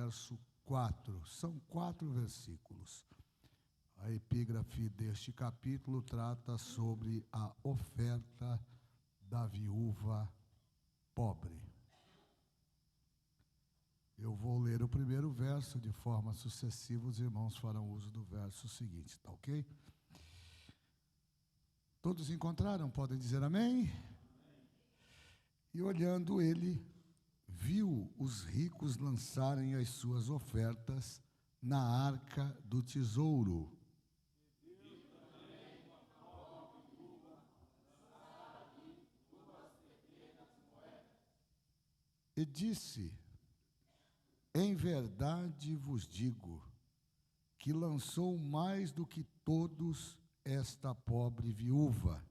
verso 4. São 4 versículos. A epígrafe deste capítulo trata sobre a oferta da viúva pobre. Eu vou ler o primeiro verso de forma sucessiva, os irmãos farão uso do verso seguinte, tá ok? Todos encontraram? Podem dizer amém? E olhando ele, viu os ricos lançarem as suas ofertas na arca do tesouro. E disse: em verdade vos digo, que lançou mais do que todos esta pobre viúva.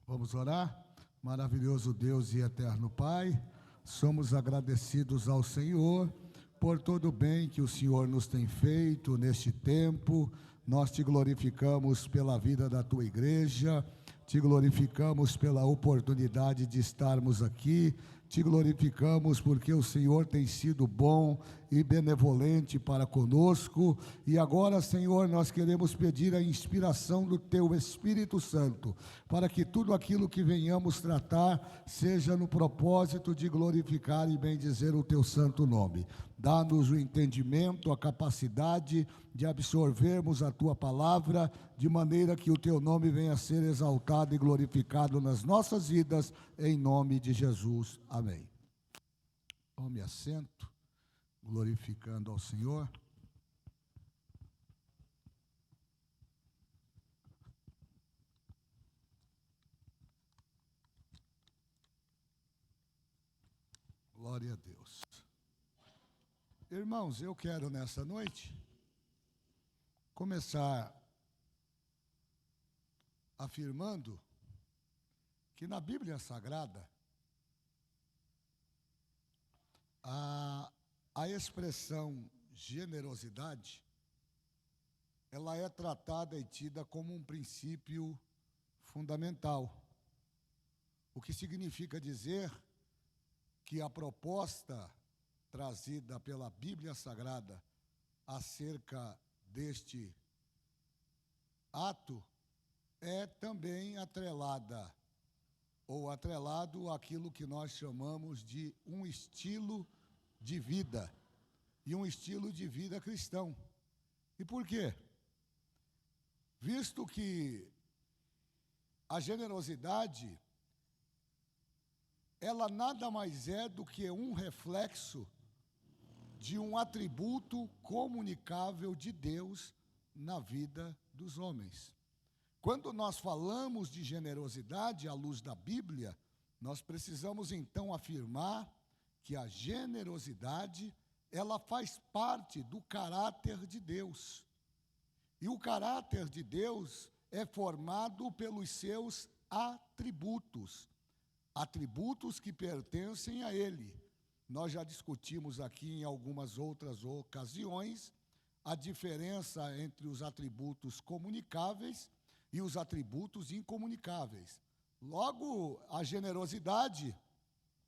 Vamos orar? Maravilhoso Deus e eterno Pai, somos agradecidos ao Senhor por todo o bem que o Senhor nos tem feito neste tempo. Nós te glorificamos pela vida da tua igreja, te glorificamos pela oportunidade de estarmos aqui, te glorificamos porque o Senhor tem sido bom e benevolente para conosco. E agora, Senhor, nós queremos pedir a inspiração do Teu Espírito Santo, para que tudo aquilo que venhamos tratar seja no propósito de glorificar e bendizer o Teu santo nome. Dá-nos o entendimento, a capacidade de absorvermos a Tua palavra, de maneira que o Teu nome venha a ser exaltado e glorificado nas nossas vidas, em nome de Jesus. Amém. Tome assento, glorificando ao Senhor. Glória a Deus. Irmãos, eu quero nessa noite começar afirmando que na Bíblia Sagrada a expressão generosidade, ela é tratada e tida como um princípio fundamental, o que significa dizer que a proposta trazida pela Bíblia Sagrada acerca deste ato é também atrelada ou atrelado àquilo que nós chamamos de um estilo de vida, e um estilo de vida cristão. E por quê? Visto que a generosidade, ela nada mais é do que um reflexo de um atributo comunicável de Deus na vida dos homens. Quando nós falamos de generosidade à luz da Bíblia, nós precisamos então afirmar que a generosidade, ela faz parte do caráter de Deus. E o caráter de Deus é formado pelos seus atributos, atributos que pertencem a Ele. Nós já discutimos aqui em algumas outras ocasiões a diferença entre os atributos comunicáveis e os atributos incomunicáveis. Logo, a generosidade,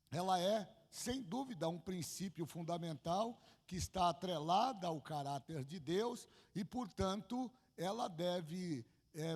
ela é, sem dúvida, um princípio fundamental que está atrelada ao caráter de Deus e, portanto, ela deve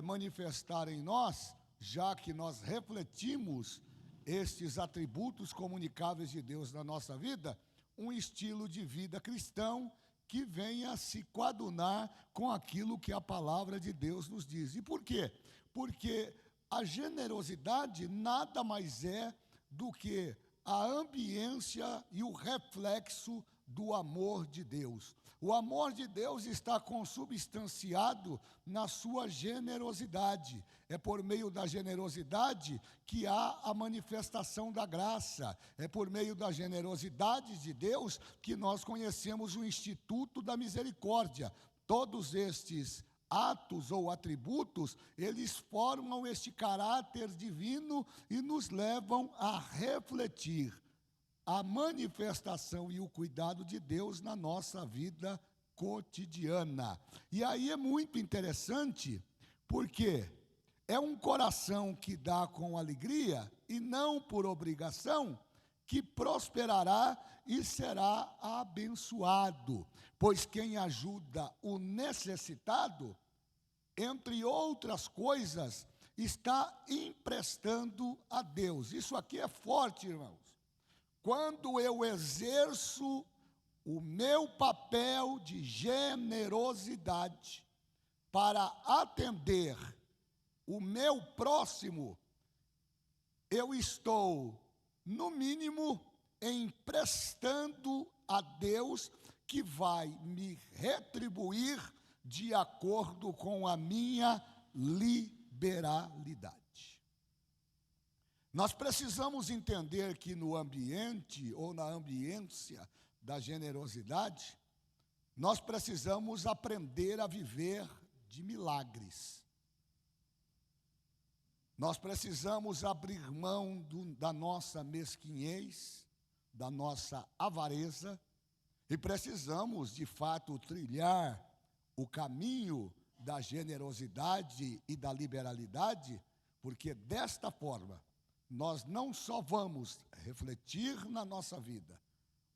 manifestar em nós, já que nós refletimos estes atributos comunicáveis de Deus na nossa vida, um estilo de vida cristão que venha se coadunar com aquilo que a palavra de Deus nos diz. E por quê? Porque a generosidade nada mais é do que a ambiência e o reflexo do amor de Deus. O amor de Deus está consubstanciado na sua generosidade. É por meio da generosidade que há a manifestação da graça. É por meio da generosidade de Deus que nós conhecemos o Instituto da Misericórdia. Todos estes atos ou atributos, eles formam este caráter divino e nos levam a refletir a manifestação e o cuidado de Deus na nossa vida cotidiana. E aí é muito interessante, porque é um coração que dá com alegria e não por obrigação, que prosperará e será abençoado. Pois quem ajuda o necessitado, entre outras coisas, está emprestando a Deus. Isso aqui é forte, irmãos. Quando eu exerço o meu papel de generosidade para atender o meu próximo, eu estou, no mínimo, emprestando a Deus, que vai me retribuir de acordo com a minha liberalidade. Nós precisamos entender que no ambiente ou na ambiência da generosidade, nós precisamos aprender a viver de milagres. Nós precisamos abrir mão da nossa mesquinhez, da nossa avareza, e precisamos, de fato, trilhar o caminho da generosidade e da liberalidade, porque desta forma, nós não só vamos refletir na nossa vida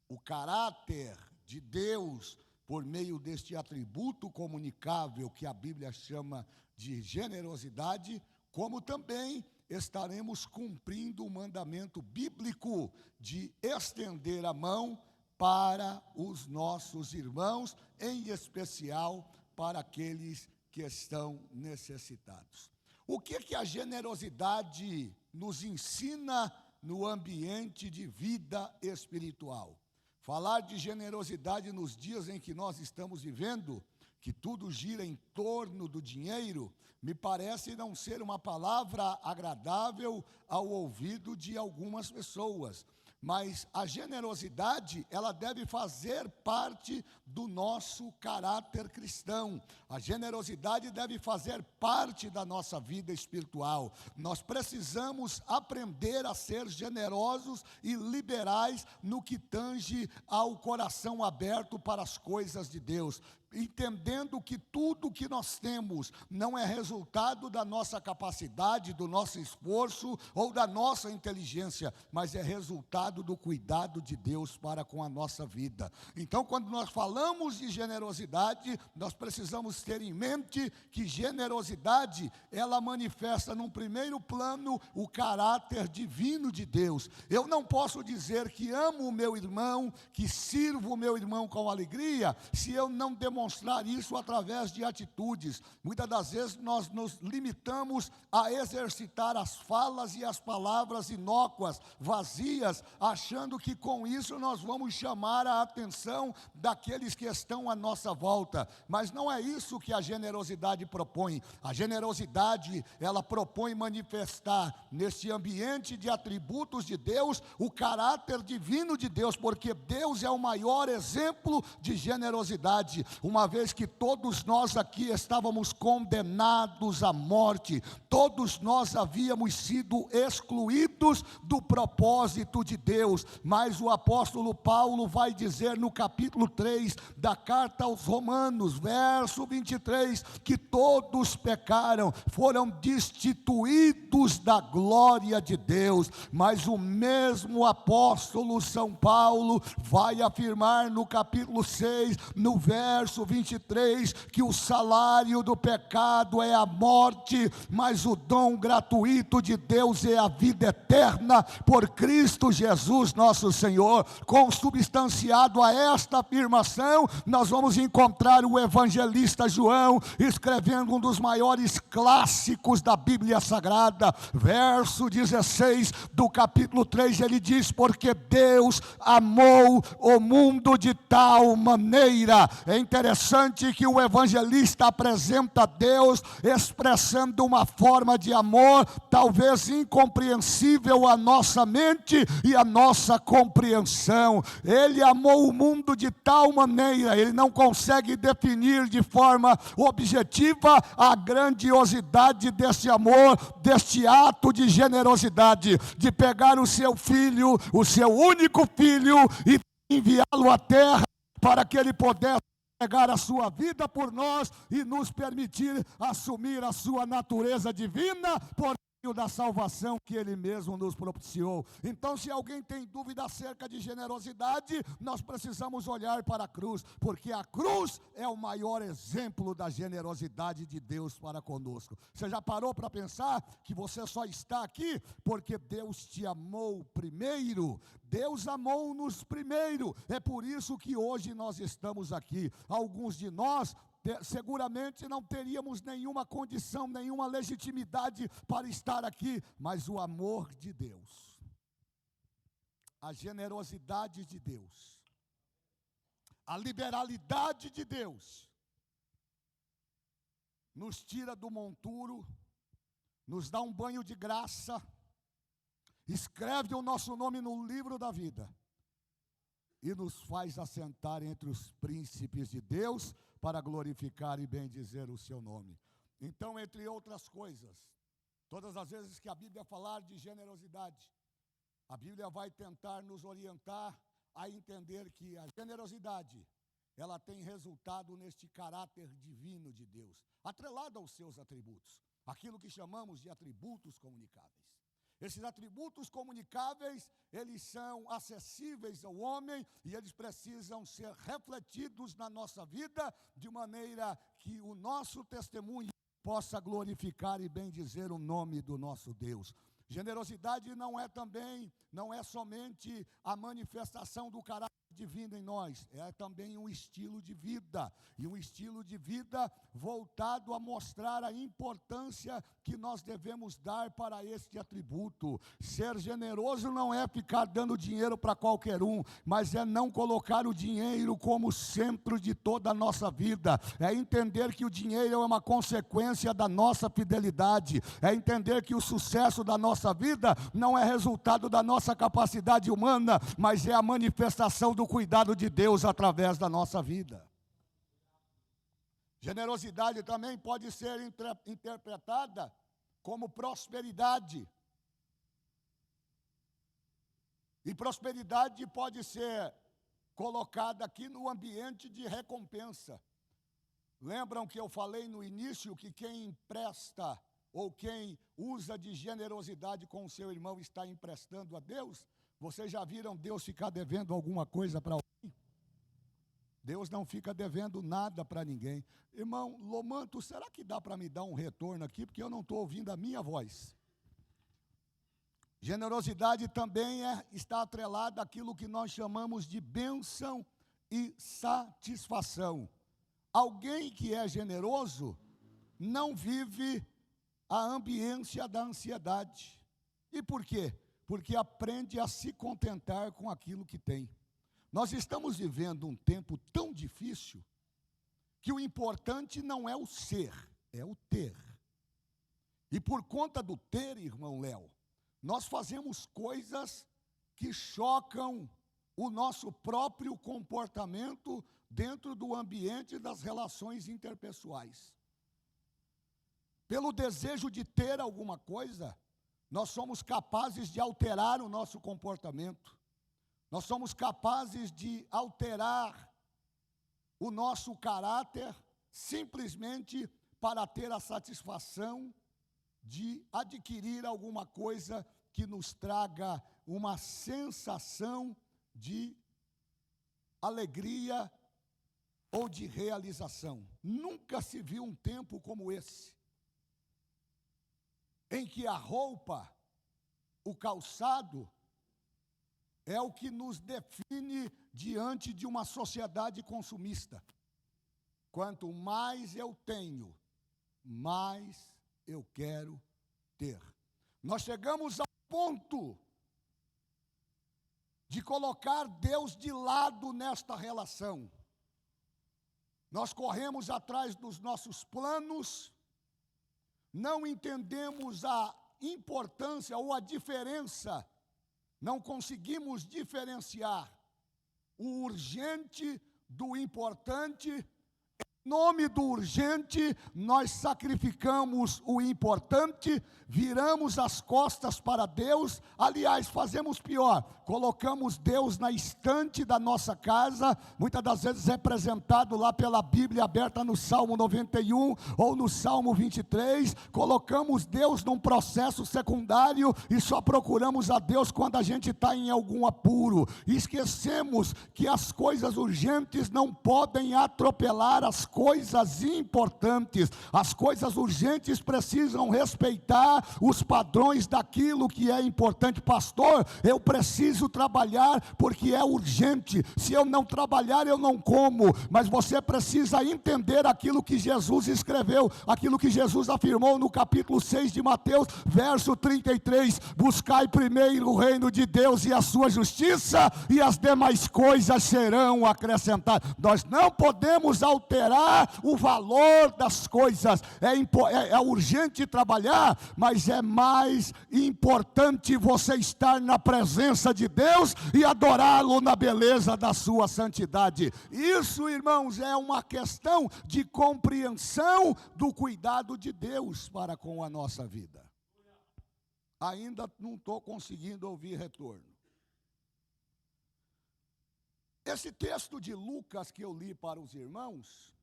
o caráter de Deus por meio deste atributo comunicável que a Bíblia chama de generosidade, como também estaremos cumprindo o mandamento bíblico de estender a mão para os nossos irmãos, em especial para aqueles que estão necessitados. O que a generosidade nos ensina no ambiente de vida espiritual? Falar de generosidade nos dias em que nós estamos vivendo, que tudo gira em torno do dinheiro, me parece não ser uma palavra agradável ao ouvido de algumas pessoas. Mas a generosidade, ela deve fazer parte do nosso caráter cristão. A generosidade deve fazer parte da nossa vida espiritual. Nós precisamos aprender a ser generosos e liberais no que tange ao coração aberto para as coisas de Deus, entendendo que tudo que nós temos não é resultado da nossa capacidade, do nosso esforço ou da nossa inteligência, mas é resultado do cuidado de Deus para com a nossa vida. Então, quando nós falamos de generosidade, nós precisamos ter em mente que generosidade, ela manifesta num primeiro plano o caráter divino de Deus. Eu não posso dizer que amo o meu irmão, que sirvo o meu irmão com alegria, se eu não demonstrar isso através de atitudes. Muitas das vezes nós nos limitamos a exercitar as falas e as palavras inócuas, vazias, achando que com isso nós vamos chamar a atenção daqueles que estão à nossa volta. Mas não é isso que a generosidade propõe. A generosidade, ela propõe manifestar nesse ambiente de atributos de Deus o caráter divino de Deus, porque Deus é o maior exemplo de generosidade. Uma vez que todos nós aqui estávamos condenados à morte, todos nós havíamos sido excluídos do propósito de Deus, mas o apóstolo Paulo vai dizer no capítulo 3 da carta aos Romanos, verso 23, que todos pecaram, foram destituídos da glória de Deus, mas o mesmo apóstolo São Paulo vai afirmar no capítulo 6, no verso 23, que o salário do pecado é a morte, mas o dom gratuito de Deus é a vida eterna por Cristo Jesus nosso Senhor. Consubstanciado a esta afirmação, nós vamos encontrar o evangelista João escrevendo um dos maiores clássicos da Bíblia Sagrada, verso 16 do capítulo 3, ele diz: porque Deus amou o mundo de tal maneira. É interessante que o evangelista apresenta Deus expressando uma forma de amor talvez incompreensível à nossa mente e à nossa compreensão. Ele amou o mundo de tal maneira, ele não consegue definir de forma objetiva a grandiosidade desse amor, deste ato de generosidade, de pegar o seu filho, o seu único filho, e enviá-lo à terra para que ele pudesse entregar a sua vida por nós e nos permitir assumir a sua natureza divina por meio da salvação que Ele mesmo nos propiciou. Então, se alguém tem dúvida acerca de generosidade, nós precisamos olhar para a cruz, porque a cruz é o maior exemplo da generosidade de Deus para conosco. Você já parou para pensar que você só está aqui porque Deus te amou primeiro? Deus amou-nos primeiro. É por isso que hoje nós estamos aqui. Alguns de nós seguramente não teríamos nenhuma condição, nenhuma legitimidade para estar aqui, mas o amor de Deus, a generosidade de Deus, a liberalidade de Deus, nos tira do monturo, nos dá um banho de graça, escreve o nosso nome no livro da vida e nos faz assentar entre os príncipes de Deus para glorificar e bendizer o seu nome. Então, entre outras coisas, todas as vezes que a Bíblia falar de generosidade, a Bíblia vai tentar nos orientar a entender que a generosidade, ela tem resultado neste caráter divino de Deus, atrelado aos seus atributos, aquilo que chamamos de atributos comunicáveis. Esses atributos comunicáveis, eles são acessíveis ao homem e eles precisam ser refletidos na nossa vida de maneira que o nosso testemunho possa glorificar e bendizer o nome do nosso Deus. Generosidade não é somente a manifestação do caráter divino em nós, é também um estilo de vida, e um estilo de vida voltado a mostrar a importância que nós devemos dar para este atributo. Ser generoso não é ficar dando dinheiro para qualquer um, mas é não colocar o dinheiro como centro de toda a nossa vida, é entender que o dinheiro é uma consequência da nossa fidelidade, é entender que o sucesso da nossa vida não é resultado da nossa capacidade humana, mas é a manifestação do cuidado de Deus através da nossa vida. Generosidade também pode ser interpretada como prosperidade. E prosperidade pode ser colocada aqui no ambiente de recompensa. Lembram que eu falei no início que quem empresta ou quem usa de generosidade com o seu irmão está emprestando a Deus? Vocês já viram Deus ficar devendo alguma coisa para alguém? Deus não fica devendo nada para ninguém. Irmão Lomanto, será que dá para me dar um retorno aqui? Porque eu não estou ouvindo a minha voz. Generosidade também está atrelada àquilo que nós chamamos de bênção e satisfação. Alguém que é generoso não vive a ambiência da ansiedade. E por quê? Porque aprende a se contentar com aquilo que tem. Nós estamos vivendo um tempo tão difícil que o importante não é o ser, é o ter. E por conta do ter, irmão Léo, nós fazemos coisas que chocam o nosso próprio comportamento dentro do ambiente das relações interpessoais. Pelo desejo de ter alguma coisa, nós somos capazes de alterar o nosso comportamento. Nós somos capazes de alterar o nosso caráter simplesmente para ter a satisfação de adquirir alguma coisa que nos traga uma sensação de alegria ou de realização. Nunca se viu um tempo como esse, em que a roupa, o calçado, é o que nos define diante de uma sociedade consumista. Quanto mais eu tenho, mais eu quero ter. Nós chegamos ao ponto de colocar Deus de lado nesta relação. Nós corremos atrás dos nossos planos, não entendemos a importância ou a diferença, não conseguimos diferenciar o urgente do importante, nome do urgente, nós sacrificamos o importante, viramos as costas para Deus. Aliás, fazemos pior, colocamos Deus na estante da nossa casa, muitas das vezes representado lá pela Bíblia aberta no Salmo 91 ou no Salmo 23, colocamos Deus num processo secundário e só procuramos a Deus quando a gente está em algum apuro. E esquecemos que as coisas urgentes não podem atropelar as coisas importantes. As coisas urgentes precisam respeitar os padrões daquilo que é importante. Pastor, eu preciso trabalhar porque é urgente. Se eu não trabalhar, eu não como. Mas você precisa entender aquilo que Jesus escreveu, aquilo que Jesus afirmou no capítulo 6 de Mateus, verso 33: buscai primeiro o reino de Deus e a sua justiça, e as demais coisas serão acrescentadas. Nós não podemos alterar o valor das coisas. É urgente trabalhar, mas é mais importante você estar na presença de Deus e adorá-lo na beleza da sua santidade. Isso, irmãos, é uma questão de compreensão do cuidado de Deus para com a nossa vida. Ainda não estou conseguindo ouvir retorno. Esse texto de Lucas que eu li para os irmãos,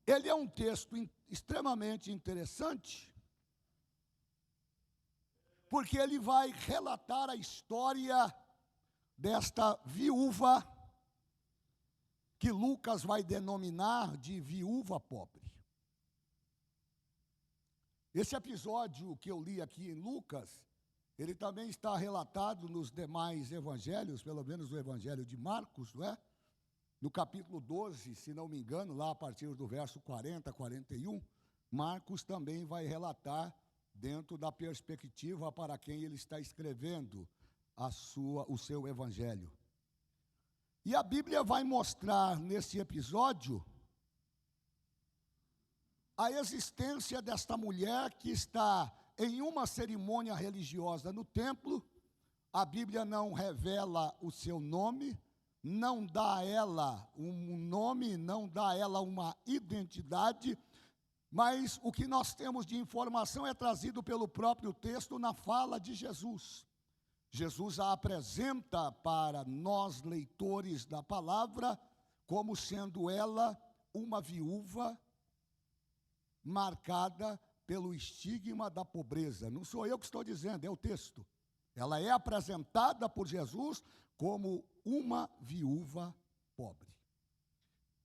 ele é um texto extremamente interessante, porque ele vai relatar a história desta viúva, que Lucas vai denominar de viúva pobre. Esse episódio que eu li aqui em Lucas, ele também está relatado nos demais evangelhos, pelo menos no evangelho de Marcos, não é? No capítulo 12, se não me engano, lá a partir do verso 40, 41, Marcos também vai relatar dentro da perspectiva para quem ele está escrevendo o seu evangelho. E a Bíblia vai mostrar nesse episódio a existência desta mulher que está em uma cerimônia religiosa no templo. A Bíblia não revela o seu nome, não dá a ela um nome, não dá a ela uma identidade, mas o que nós temos de informação é trazido pelo próprio texto na fala de Jesus. Jesus a apresenta para nós, leitores da palavra, como sendo ela uma viúva marcada pelo estigma da pobreza. Não sou eu que estou dizendo, é o texto. Ela é apresentada por Jesus como uma viúva pobre.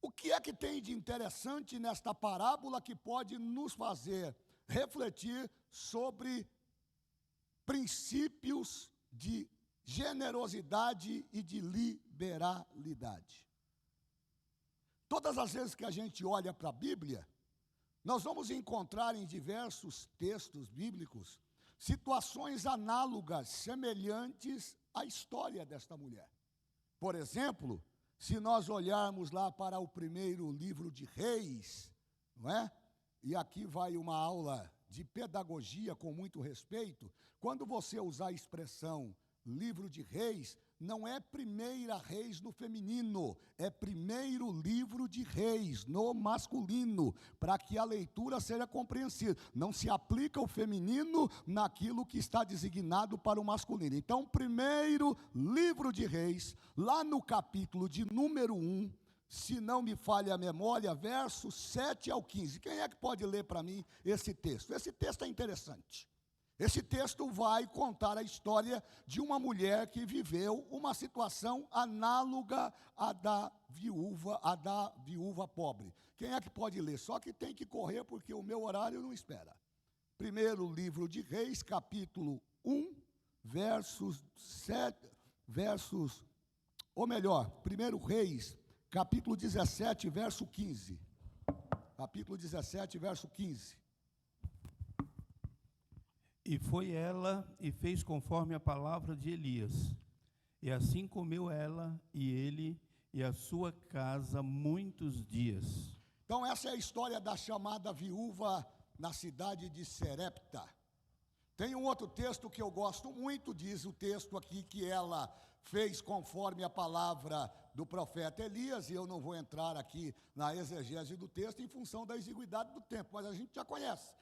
O que é que tem de interessante nesta parábola que pode nos fazer refletir sobre princípios de generosidade e de liberalidade? Todas as vezes que a gente olha para a Bíblia, nós vamos encontrar em diversos textos bíblicos situações análogas, semelhantes à história desta mulher. Por exemplo, se nós olharmos lá para o primeiro livro de Reis, não é? E aqui vai uma aula de pedagogia com muito respeito. Quando você usar a expressão livro de Reis, não é primeira Reis no feminino, é primeiro livro de Reis no masculino, para que a leitura seja compreensível. Não se aplica o feminino naquilo que está designado para o masculino. Então, primeiro livro de Reis, lá no capítulo de número 1, se não me falha a memória, versos 7 ao 15. Quem é que pode ler para mim esse texto? Esse texto é interessante. Esse texto vai contar a história de uma mulher que viveu uma situação análoga à da viúva pobre. Quem é que pode ler? Só que tem que correr porque o meu horário não espera. Primeiro livro de Reis, capítulo 1, primeiro Reis, capítulo 17, verso 15. Capítulo 17, verso 15. E foi ela e fez conforme a palavra de Elias. E assim comeu ela e ele e a sua casa muitos dias. Então essa é a história da chamada viúva na cidade de Serepta. Tem um outro texto que eu gosto muito, diz o texto aqui que ela fez conforme a palavra do profeta Elias, e eu não vou entrar aqui na exegese do texto em função da exiguidade do tempo, mas a gente já conhece.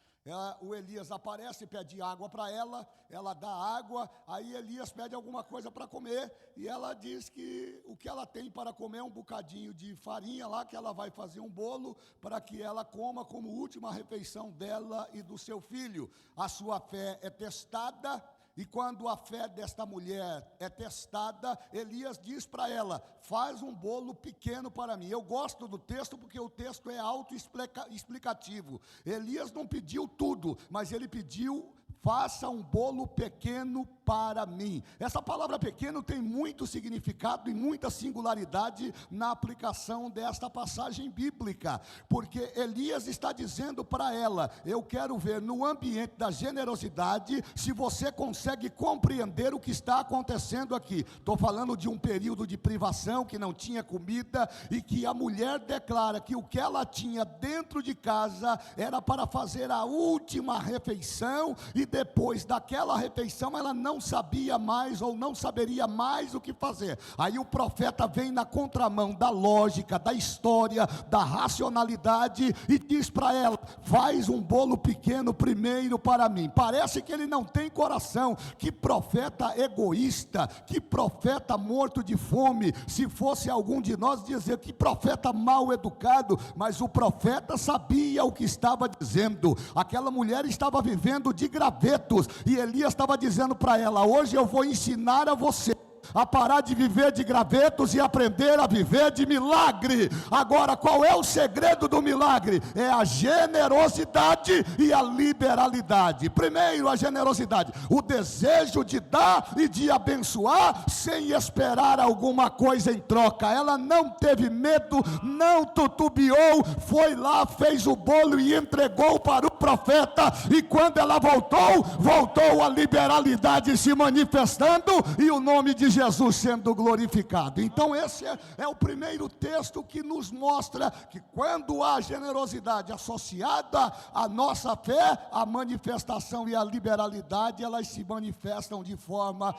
O Elias aparece, pede água para ela dá água, aí Elias pede alguma coisa para comer, e ela diz que o que ela tem para comer é um bocadinho de farinha lá, que ela vai fazer um bolo, para que ela coma como última refeição dela e do seu filho. A sua fé é testada, e quando a fé desta mulher é testada, Elias diz para ela: faz um bolo pequeno para mim. Eu gosto do texto porque o texto é autoexplicativo. Elias não pediu tudo, mas ele pediu: faça um bolo pequeno para mim. Essa palavra pequeno tem muito significado e muita singularidade na aplicação desta passagem bíblica, porque Elias está dizendo para ela: eu quero ver no ambiente da generosidade se você consegue compreender o que está acontecendo aqui. Estou falando de um período de privação, que não tinha comida, e que a mulher declara que o que ela tinha dentro de casa era para fazer a última refeição, e depois daquela refeição ela não sabia mais ou não saberia mais o que fazer. Aí o profeta vem na contramão da lógica, da história, da racionalidade, e diz para ela: faz um bolo pequeno primeiro para mim. Parece que ele não tem coração. Que profeta egoísta, que profeta morto de fome. Se fosse algum de nós dizer que profeta mal educado, mas o profeta sabia o que estava dizendo. Aquela mulher estava vivendo de gravetos, e Elias estava dizendo para ela: hoje eu vou ensinar a você a parar de viver de gravetos e aprender a viver de milagre. Agora, qual é o segredo do milagre? É a generosidade e a liberalidade. Primeiro, a generosidade, o desejo de dar e de abençoar sem esperar alguma coisa em troca. Ela não teve medo, não tutubiou, foi lá, fez o bolo e entregou para o profeta, e quando ela voltou a liberalidade se manifestando e o nome de Jesus sendo glorificado. Então esse é o primeiro texto que nos mostra que quando há generosidade associada à nossa fé, a manifestação e a liberalidade, elas se manifestam de forma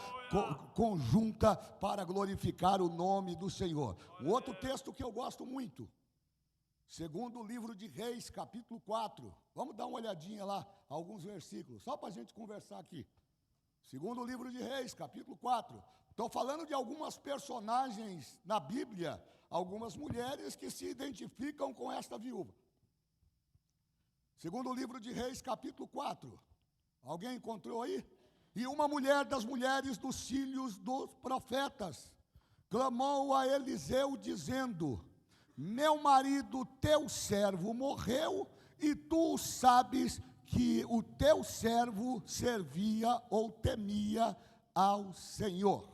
conjunta para glorificar o nome do Senhor. O outro texto que eu gosto muito, segundo o livro de Reis, capítulo 4. Vamos dar uma olhadinha lá, alguns versículos, só para a gente conversar aqui. Segundo o livro de Reis, capítulo 4. Estou falando de algumas personagens na Bíblia, algumas mulheres que se identificam com esta viúva. Segundo o livro de Reis, capítulo 4. Alguém encontrou aí? E uma mulher das mulheres dos filhos dos profetas clamou a Eliseu dizendo: meu marido, teu servo, morreu, e tu sabes que o teu servo servia ou temia ao Senhor.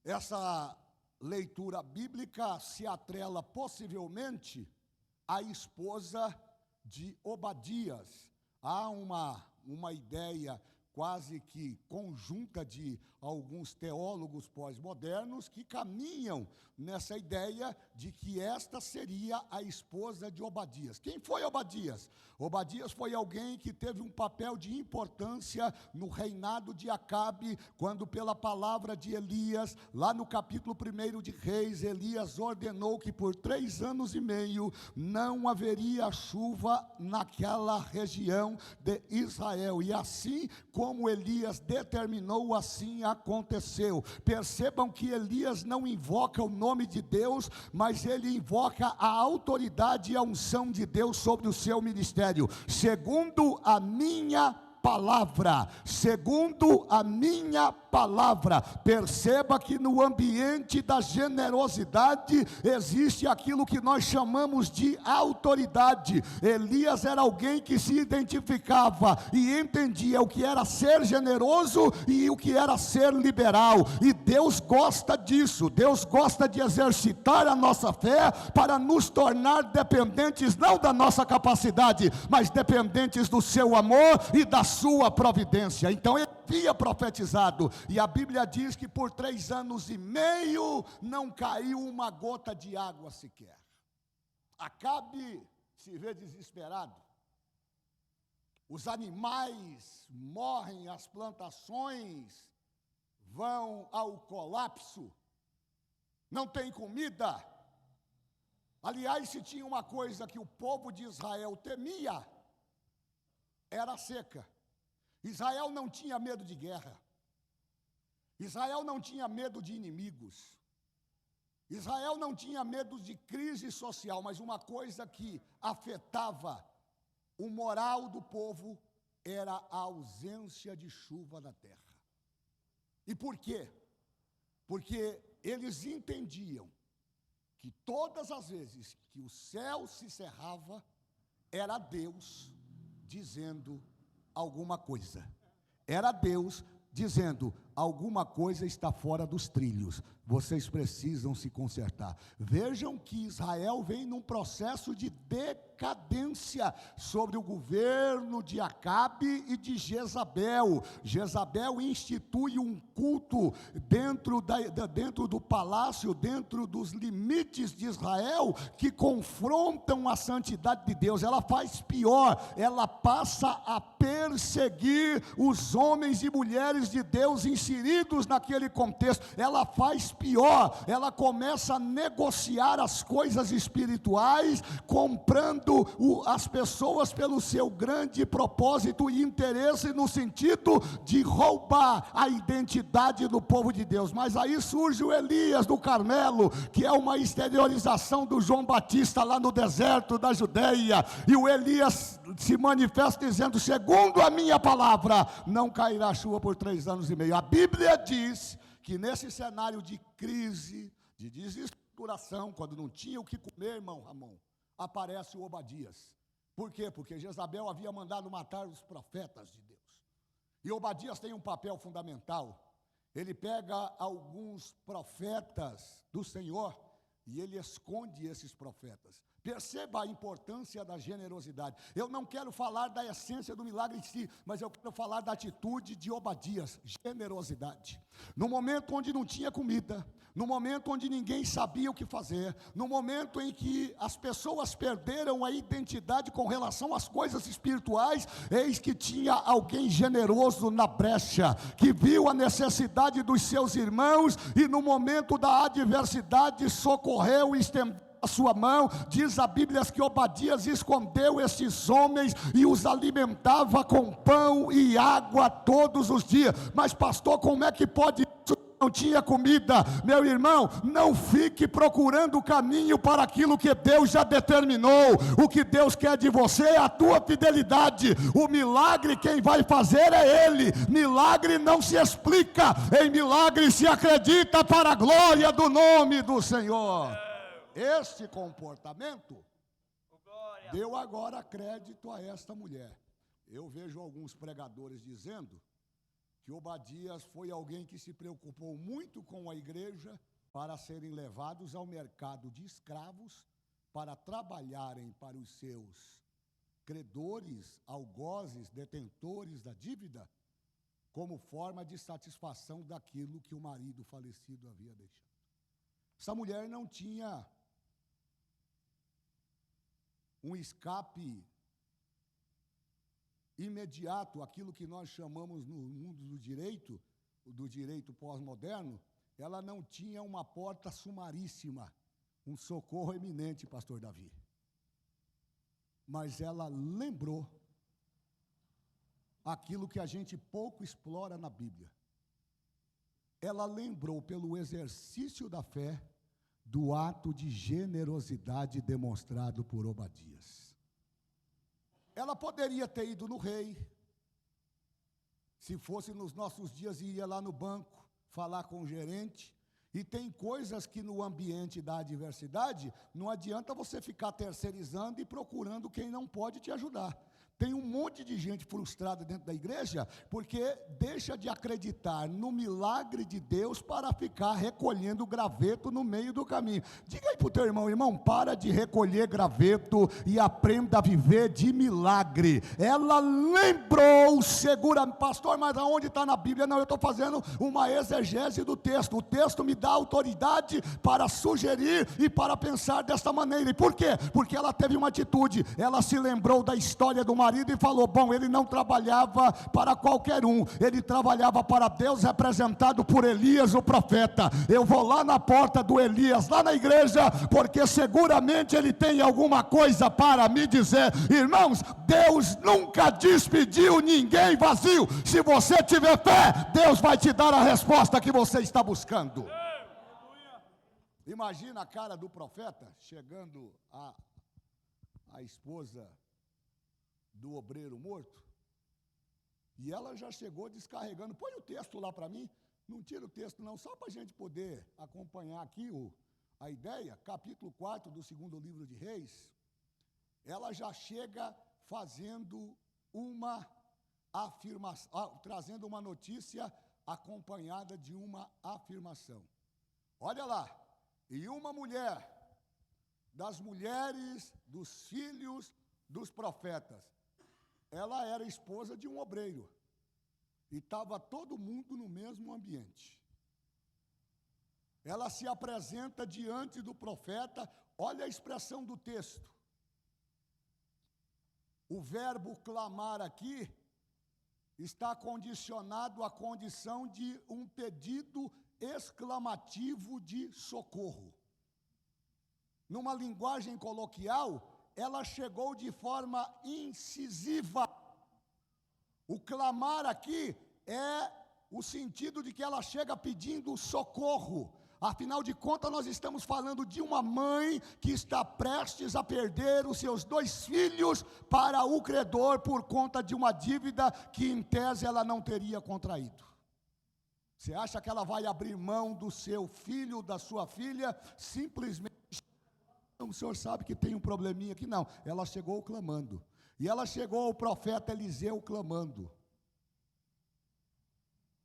Essa leitura bíblica se atrela possivelmente à esposa de Obadias. Há uma ideia quase que conjunta de alguns teólogos pós-modernos que caminham nessa ideia de que esta seria a esposa de Obadias. Quem foi Obadias? Obadias foi alguém que teve um papel de importância no reinado de Acabe, quando pela palavra de Elias, lá no capítulo 1 de Reis, Elias ordenou que por 3 anos e meio não haveria chuva naquela região de Israel, e assim como Elias determinou, assim aconteceu. Percebam que Elias não invoca o nome de Deus, mas ele invoca a autoridade e a unção de Deus sobre o seu ministério. Segundo a minha palavra, segundo a minha palavra. Perceba que no ambiente da generosidade existe aquilo que nós chamamos de autoridade. Elias era alguém que se identificava e entendia o que era ser generoso e o que era ser liberal, e Deus gosta disso. Deus gosta de exercitar a nossa fé para nos tornar dependentes não da nossa capacidade, mas dependentes do seu amor e da sua providência. Então ele havia profetizado, e a Bíblia diz que por 3 anos e meio não caiu uma gota de água sequer. Acabe se vê desesperado, os animais morrem, as plantações vão ao colapso, não tem comida. Aliás, se tinha uma coisa que o povo de Israel temia, era a seca. Israel não tinha medo de guerra. Israel não tinha medo de inimigos. Israel não tinha medo de crise social, mas uma coisa que afetava o moral do povo era a ausência de chuva na terra. E por quê? Porque eles entendiam que todas as vezes que o céu se cerrava, era Deus dizendo alguma coisa. Era Deus dizendo, alguma coisa está fora dos trilhos, vocês precisam se consertar. Vejam que Israel vem num processo de decadência sobre o governo de Acabe e de Jezabel. Jezabel institui um culto dentro do palácio, dentro dos limites de Israel, que confrontam a santidade de Deus. Ela faz pior, ela passa a perseguir os homens e mulheres de Deus inseridos naquele contexto. Ela faz pior, ela começa a negociar as coisas espirituais, comprando as pessoas pelo seu grande propósito e interesse, no sentido de roubar a identidade do povo de Deus. Mas aí surge o Elias do Carmelo, que é uma exteriorização do João Batista lá no deserto da Judeia, e o Elias se manifesta dizendo, segundo a minha palavra, não cairá chuva por 3 anos e meio. A Bíblia diz que nesse cenário de crise, de desestruturação, quando não tinha o que comer, irmão Ramon, aparece o Obadias. Por quê? Porque Jezabel havia mandado matar os profetas de Deus. E Obadias tem um papel fundamental. Ele pega alguns profetas do Senhor e ele esconde esses profetas. Perceba a importância da generosidade. Eu não quero falar da essência do milagre em si, mas eu quero falar da atitude de Obadias, generosidade. No momento onde não tinha comida, no momento onde ninguém sabia o que fazer, no momento em que as pessoas perderam a identidade com relação às coisas espirituais, eis que tinha alguém generoso na brecha, que viu a necessidade dos seus irmãos e no momento da adversidade socorreu e estendeu a sua mão. Diz a Bíblia que Obadias escondeu esses homens e os alimentava com pão e água todos os dias. Mas pastor, como é que pode isso? Não tinha comida. Meu irmão, não fique procurando o caminho para aquilo que Deus já determinou. O que Deus quer de você é a tua fidelidade. O milagre quem vai fazer é Ele. Milagre não se explica, em milagre se acredita para a glória do nome do Senhor. Este comportamento deu agora crédito a esta mulher. Eu vejo alguns pregadores dizendo que Obadias foi alguém que se preocupou muito com a igreja para serem levados ao mercado de escravos, para trabalharem para os seus credores, algozes, detentores da dívida, como forma de satisfação daquilo que o marido falecido havia deixado. Essa mulher não tinha um escape imediato, aquilo que nós chamamos no mundo do direito pós-moderno. Ela não tinha uma porta sumaríssima, um socorro eminente, pastor Davi. Mas ela lembrou aquilo que a gente pouco explora na Bíblia. Ela lembrou, pelo exercício da fé, do ato de generosidade demonstrado por Obadias. Ela poderia ter ido no rei, se fosse nos nossos dias, iria lá no banco, falar com o gerente. E tem coisas que no ambiente da adversidade, não adianta você ficar terceirizando e procurando quem não pode te ajudar. Tem um monte de gente frustrada dentro da igreja, porque deixa de acreditar no milagre de Deus para ficar recolhendo graveto no meio do caminho. Diga aí para o teu irmão, para de recolher graveto e aprenda a viver de milagre. Ela lembrou, pastor, mas aonde está na Bíblia? Não, eu estou fazendo uma exegese do texto. O texto me dá autoridade para sugerir e para pensar desta maneira. E por quê? Porque ela teve uma atitude, ela se lembrou da história do marido marido e falou: bom, ele não trabalhava para qualquer um, ele trabalhava para Deus, representado por Elias, o profeta. Eu vou lá na porta do Elias, lá na igreja, porque seguramente ele tem alguma coisa para me dizer. Irmãos, Deus nunca despediu ninguém vazio. Se você tiver fé, Deus vai te dar a resposta que você está buscando. Imagina a cara do profeta chegando a esposa do obreiro morto, e ela já chegou descarregando. Põe o texto lá para mim, não tira o texto não, só para a gente poder acompanhar aqui a ideia. Capítulo 4 do segundo livro de Reis, ela já chega fazendo uma afirmação, trazendo uma notícia acompanhada de uma afirmação. Olha lá, e uma mulher das mulheres dos filhos dos profetas, ela era esposa de um obreiro, e estava todo mundo no mesmo ambiente. Ela se apresenta diante do profeta. Olha a expressão do texto. O verbo clamar aqui está condicionado à condição de um pedido exclamativo de socorro. Numa linguagem coloquial, ela chegou de forma incisiva. O clamar aqui é o sentido de que ela chega pedindo socorro. Afinal de contas, nós estamos falando de uma mãe que está prestes a perder os seus 2 filhos para o credor por conta de uma dívida que, em tese, ela não teria contraído. Você acha que ela vai abrir mão do seu filho, da sua filha, simplesmente? O senhor sabe que tem um probleminha aqui? Não, ela chegou clamando. E ela chegou ao profeta Eliseu clamando.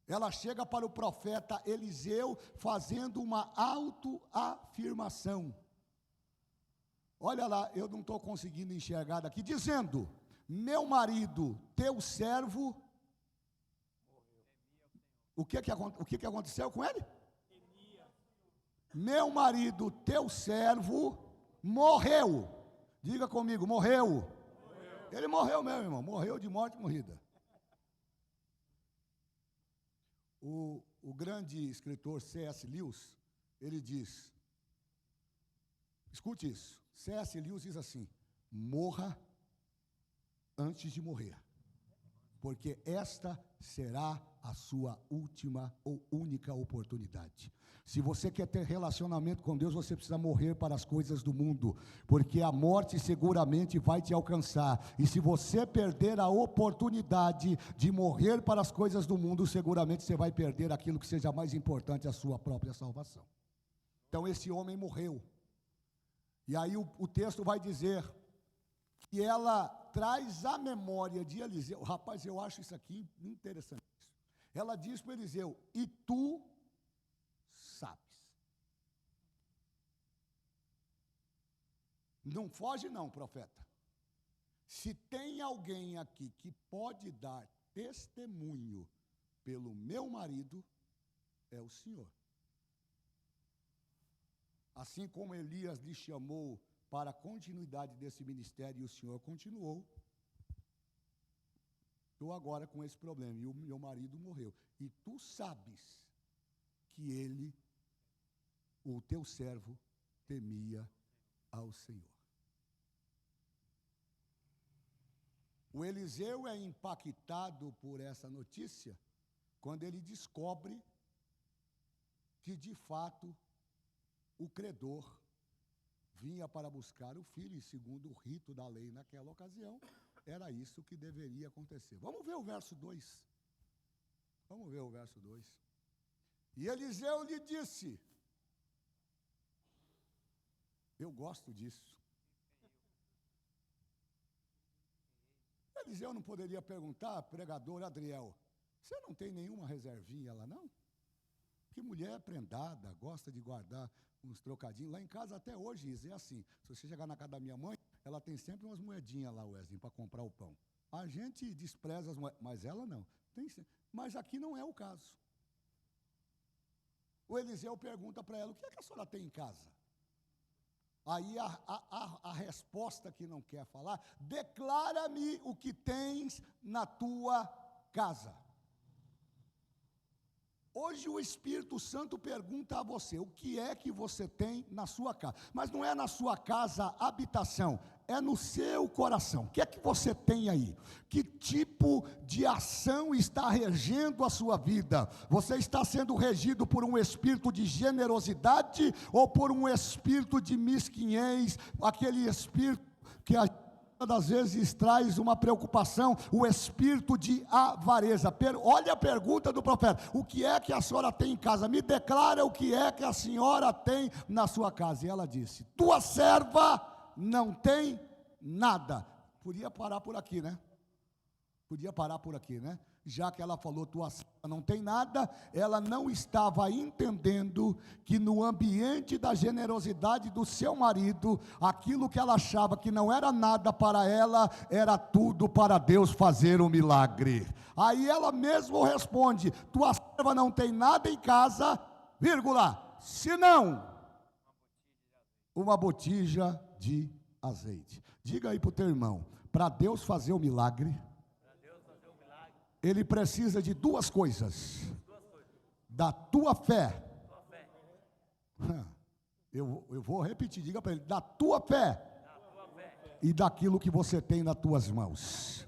Ela chega para o profeta Eliseu fazendo uma autoafirmação. Olha lá, eu não estou conseguindo enxergar daqui, dizendo: meu marido, teu servo. O que aconteceu com ele? Meu marido, teu servo, morreu. Diga comigo, morreu. Ele morreu mesmo, irmão, morreu de morte morrida. O grande escritor C.S. Lewis, ele diz, escute isso, C.S. Lewis diz assim: morra antes de morrer, porque esta será a sua última ou única oportunidade. Se você quer ter relacionamento com Deus, você precisa morrer para as coisas do mundo, porque a morte seguramente vai te alcançar. E se você perder a oportunidade de morrer para as coisas do mundo, seguramente você vai perder aquilo que seja mais importante, a sua própria salvação. Então esse homem morreu. E aí o texto vai dizer que ela traz a memória de Eliseu. Rapaz, eu acho isso aqui interessante. Ela diz para Eliseu: e tu sabes. Não foge não, profeta. Se tem alguém aqui que pode dar testemunho pelo meu marido, é o Senhor. Assim como Elias lhe chamou para a continuidade desse ministério, e o Senhor continuou, estou agora com esse problema, e o meu marido morreu. E tu sabes que ele, o teu servo, temia ao Senhor. O Eliseu é impactado por essa notícia quando ele descobre que, de fato, o credor vinha para buscar o filho, e segundo o rito da lei naquela ocasião, era isso que deveria acontecer. Vamos ver o verso 2. Vamos ver o verso 2. E Eliseu lhe disse, eu gosto disso. Eliseu não poderia perguntar, pregador Adriel, você não tem nenhuma reservinha lá não? Que mulher prendada, gosta de guardar uns trocadinhos. Lá em casa até hoje isso é assim. Se você chegar na casa da minha mãe, ela tem sempre umas moedinhas lá, Wesley, para comprar o pão. A gente despreza as moedas, mas ela não. Mas aqui não é o caso. O Eliseu pergunta para ela, o que é que a senhora tem em casa? Aí a resposta que não quer falar: declara-me o que tens na tua casa. Hoje o Espírito Santo pergunta a você: o que é que você tem na sua casa? Mas não é na sua casa habitação, é no seu coração. O que é que você tem aí? Que tipo de ação está regendo a sua vida? Você está sendo regido por um espírito de generosidade ou por um espírito de mesquinhez, aquele espírito que das vezes traz uma preocupação, o espírito de avareza? Olha a pergunta do profeta: o que é que a senhora tem em casa? Me declara o que é que a senhora tem na sua casa. E ela disse: tua serva não tem nada. Podia parar por aqui, né? Podia parar por aqui, né? Já que ela falou tua serva não tem nada, ela não estava entendendo que no ambiente da generosidade do seu marido, aquilo que ela achava que não era nada para ela, era tudo para Deus fazer um milagre. Aí ela mesmo responde: tua serva não tem nada em casa, vírgula, senão uma botija de azeite. Diga aí para o teu irmão: para Deus fazer o milagre, Ele precisa de duas coisas: da tua fé. Eu vou repetir, diga para ele: da tua fé e daquilo que você tem nas tuas mãos.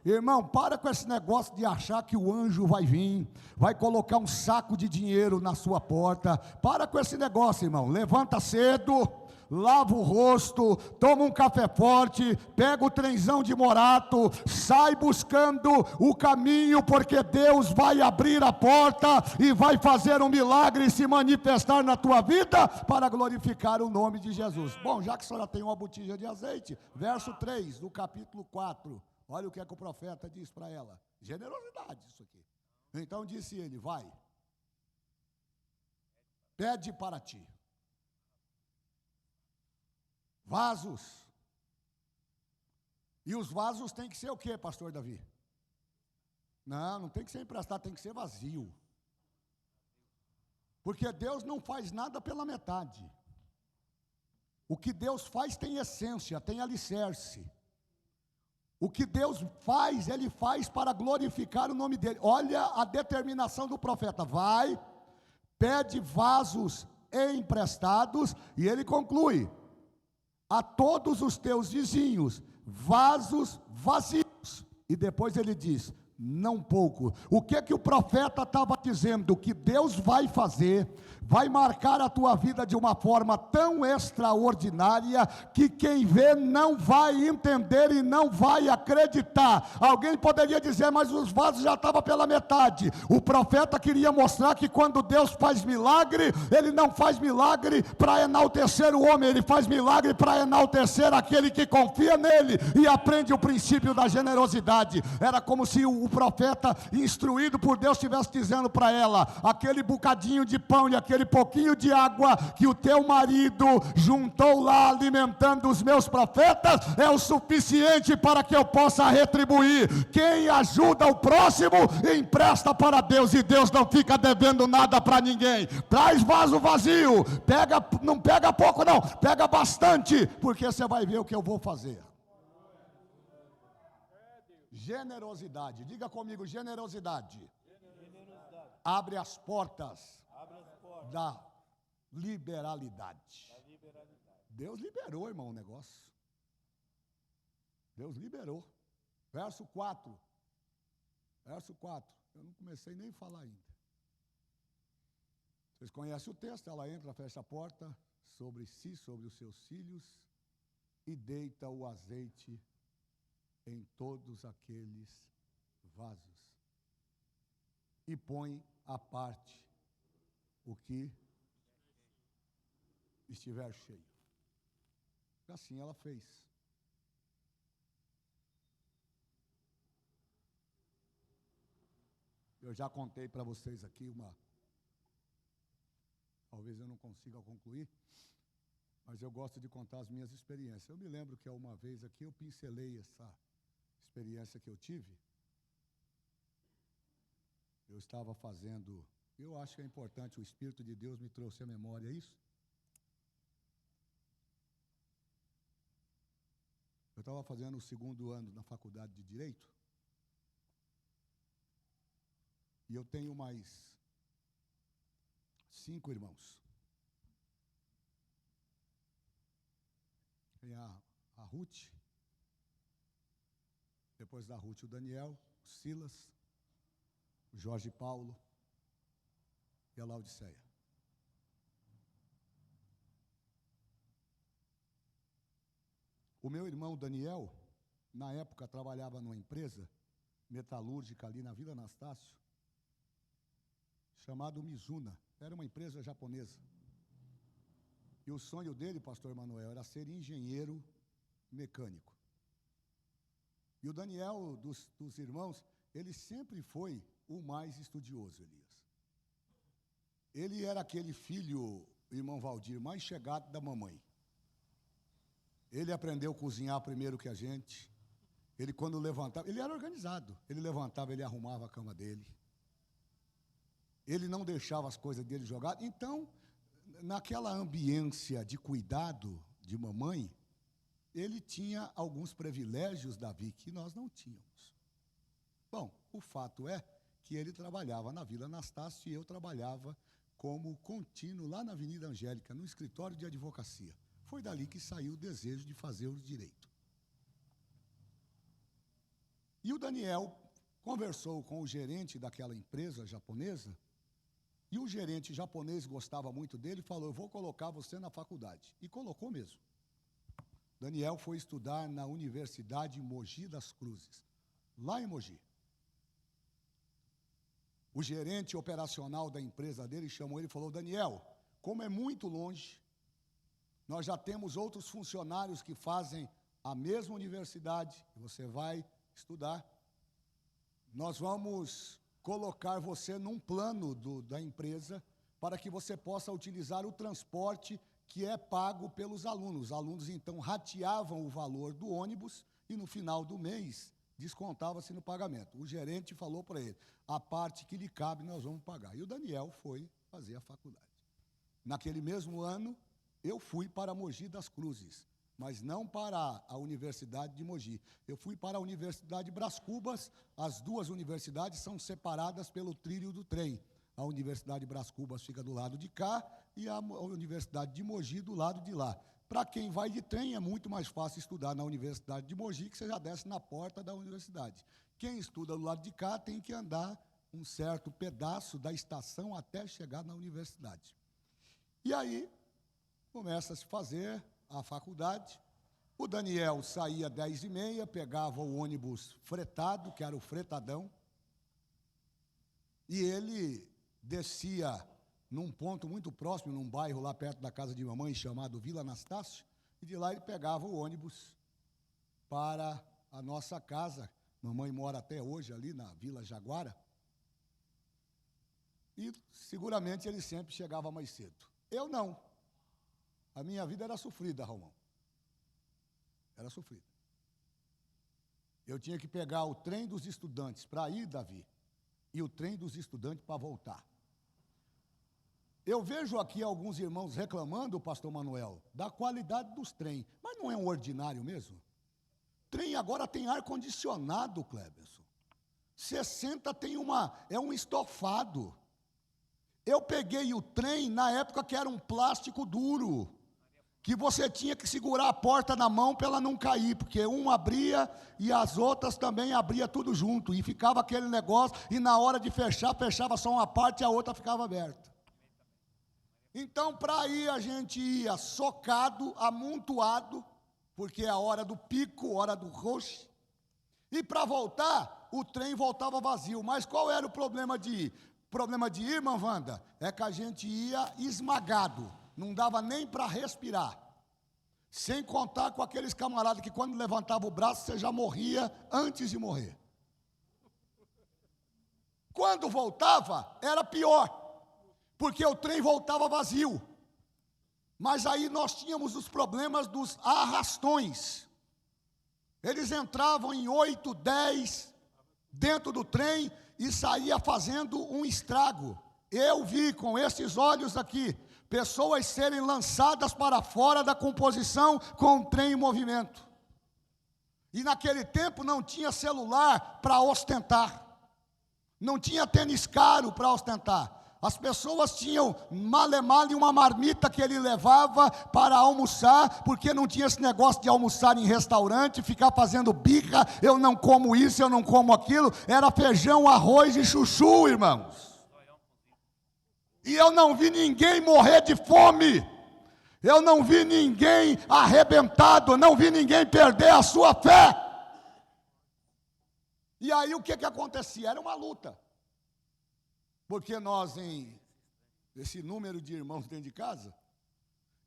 Irmão, para com esse negócio de achar que o anjo vai vir, vai colocar um saco de dinheiro na sua porta. Para com esse negócio, irmão. Levanta cedo, lava o rosto, toma um café forte, pega o trenzão de Morato, sai buscando o caminho, porque Deus vai abrir a porta e vai fazer um milagre e se manifestar na tua vida para glorificar o nome de Jesus. Bom, já que a senhora tem uma botija de azeite, verso 3 do capítulo 4, olha o que é que o profeta diz para ela. Generosidade isso aqui. Então disse ele: vai, pede para ti vasos. E os vasos têm que ser o quê, pastor Davi? Não tem que ser emprestado, tem que ser vazio. Porque Deus não faz nada pela metade. O que Deus faz tem essência, tem alicerce. O que Deus faz, Ele faz para glorificar o nome dEle. Olha a determinação do profeta: vai, pede vasos emprestados, e ele conclui: a todos os teus vizinhos, vasos vazios. E depois ele diz: não pouco. O que o profeta estava dizendo? Que Deus vai fazer, vai marcar a tua vida de uma forma tão extraordinária, que quem vê não vai entender e não vai acreditar. Alguém poderia dizer: mas os vasos já estavam pela metade. O profeta queria mostrar que quando Deus faz milagre, Ele não faz milagre para enaltecer o homem, Ele faz milagre para enaltecer aquele que confia nele e aprende o princípio da generosidade. Era como se o profeta, instruído por Deus, estivesse dizendo para ela: aquele bocadinho de pão e aquele pouquinho de água que o teu marido juntou lá alimentando os meus profetas é o suficiente para que eu possa retribuir. Quem ajuda o próximo empresta para Deus, e Deus não fica devendo nada para ninguém. Traz vaso vazio, não pega pouco não, pega bastante, porque você vai ver o que eu vou fazer. Generosidade, diga comigo: generosidade. Abre as portas da liberalidade. Deus liberou, irmão, o negócio. Deus liberou. Verso 4. Eu não comecei nem a falar ainda. Vocês conhecem o texto? Ela entra, fecha a porta sobre si, sobre os seus filhos, e deita o azeite em todos aqueles vasos, e põe à parte o que estiver cheio. E assim ela fez. Eu já contei para vocês aqui talvez eu não consiga concluir, mas eu gosto de contar as minhas experiências. Eu me lembro que uma vez aqui eu pincelei essa experiência que eu tive. Eu estava fazendo, eu acho que é importante, o Espírito de Deus me trouxe à memória isso. estava fazendo o 2º ano na faculdade de Direito, e eu tenho mais 5 irmãos. Tem a Ruth, depois da Ruth o Daniel, o Silas, o Jorge Paulo e a Laodiceia. O meu irmão Daniel, na época, trabalhava numa empresa metalúrgica ali na Vila Anastácio, chamada Mizuna. Era uma empresa japonesa. E o sonho dele, pastor Emanuel, era ser engenheiro mecânico. E o Daniel, dos irmãos, ele sempre foi o mais estudioso, Elias. Ele era aquele filho, irmão Valdir, mais chegado da mamãe. Ele aprendeu a cozinhar primeiro que a gente. Ele, quando levantava, ele era organizado. Ele levantava, ele arrumava a cama dele. Ele não deixava as coisas dele jogadas. Então, naquela ambiência de cuidado de mamãe, ele tinha alguns privilégios, Davi, que nós não tínhamos. Bom, o fato é que ele trabalhava na Vila Anastácio e eu trabalhava como contínuo lá na Avenida Angélica, no escritório de advocacia. Foi dali que saiu o desejo de fazer o direito. E o Daniel conversou com o gerente daquela empresa japonesa, e o gerente japonês gostava muito dele e falou: eu vou colocar você na faculdade. E colocou mesmo. Daniel foi estudar na Universidade Mogi das Cruzes, lá em Mogi. O gerente operacional da empresa dele chamou ele e falou: Daniel, como é muito longe, nós já temos outros funcionários que fazem a mesma universidade, e você vai estudar. Nós vamos colocar você num plano da empresa para que você possa utilizar o transporte que é pago pelos alunos. Os alunos, então, rateavam o valor do ônibus e, no final do mês, descontava-se no pagamento. O gerente falou para ele: a parte que lhe cabe nós vamos pagar. E o Daniel foi fazer a faculdade. Naquele mesmo ano, eu fui para Mogi das Cruzes, mas não para a Universidade de Mogi. Eu fui para a Universidade de Brás Cubas. As duas universidades são separadas pelo trilho do trem. A Universidade de Brás Cubas fica do lado de cá e a Universidade de Mogi do lado de lá. Para quem vai de trem, é muito mais fácil estudar na Universidade de Mogi, que você já desce na porta da universidade. Quem estuda do lado de cá tem que andar um certo pedaço da estação até chegar na universidade. E aí, começa a se fazer a faculdade. O Daniel saía às 10h30, pegava o ônibus fretado, que era o fretadão, e ele descia num ponto muito próximo, num bairro lá perto da casa de mamãe, chamado Vila Anastácio, e de lá ele pegava o ônibus para a nossa casa. Mamãe mora até hoje ali na Vila Jaguara, e seguramente ele sempre chegava mais cedo. Eu não. A minha vida era sofrida, Romão. Era sofrida. Eu tinha que pegar o trem dos estudantes para ir, Davi, e o trem dos estudantes para voltar. Eu vejo aqui alguns irmãos reclamando, pastor Manuel, da qualidade dos trens, mas não é um ordinário mesmo? Trem agora tem ar-condicionado, Cleberson. 60 tem é um estofado. Eu peguei o trem na época que era um plástico duro, que você tinha que segurar a porta na mão para ela não cair, porque um abria e as outras também abria tudo junto, e ficava aquele negócio, e na hora de fechar, fechava só uma parte e a outra ficava aberta. Então, para ir, a gente ia socado, amontoado, porque é a hora do pico, hora do rush, e para voltar, o trem voltava vazio. Mas qual era o problema de ir? O problema de ir, irmã Wanda, é que a gente ia esmagado, não dava nem para respirar. Sem contar com aqueles camaradas que quando levantava o braço, você já morria antes de morrer. Quando voltava, era pior, porque o trem voltava vazio. Mas aí nós tínhamos os problemas dos arrastões. Eles entravam em 8, 10 dentro do trem e saía fazendo um estrago. Eu vi com esses olhos aqui pessoas serem lançadas para fora da composição com o trem em movimento. E naquele tempo não tinha celular para ostentar. Não tinha tênis caro para ostentar. As pessoas tinham male-male uma marmita que ele levava para almoçar, porque não tinha esse negócio de almoçar em restaurante, ficar fazendo birra, eu não como isso, eu não como aquilo. Era feijão, arroz e chuchu, irmãos. E eu não vi ninguém morrer de fome. Eu não vi ninguém arrebentado, não vi ninguém perder a sua fé. E aí o que acontecia? Era uma luta. Porque nós, em esse número de irmãos dentro de casa,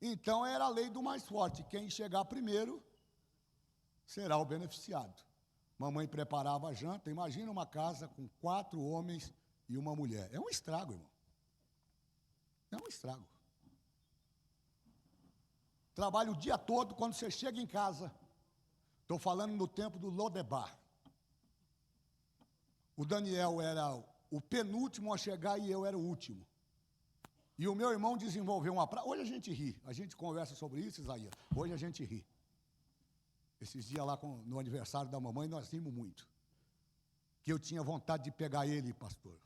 então era a lei do mais forte. Quem chegar primeiro será o beneficiado. Mamãe preparava a janta. Imagina uma casa com 4 homens e uma mulher. É um estrago, irmão. É um estrago. Trabalho o dia todo, quando você chega em casa, estou falando no tempo do Lodebar. O Daniel era o penúltimo a chegar e eu era o último. E o meu irmão desenvolveu uma prática. Hoje a gente ri, a gente conversa sobre isso, Isaías. Hoje a gente ri. Esses dias lá no aniversário da mamãe, nós rimos muito. Que eu tinha vontade de pegar ele, pastor.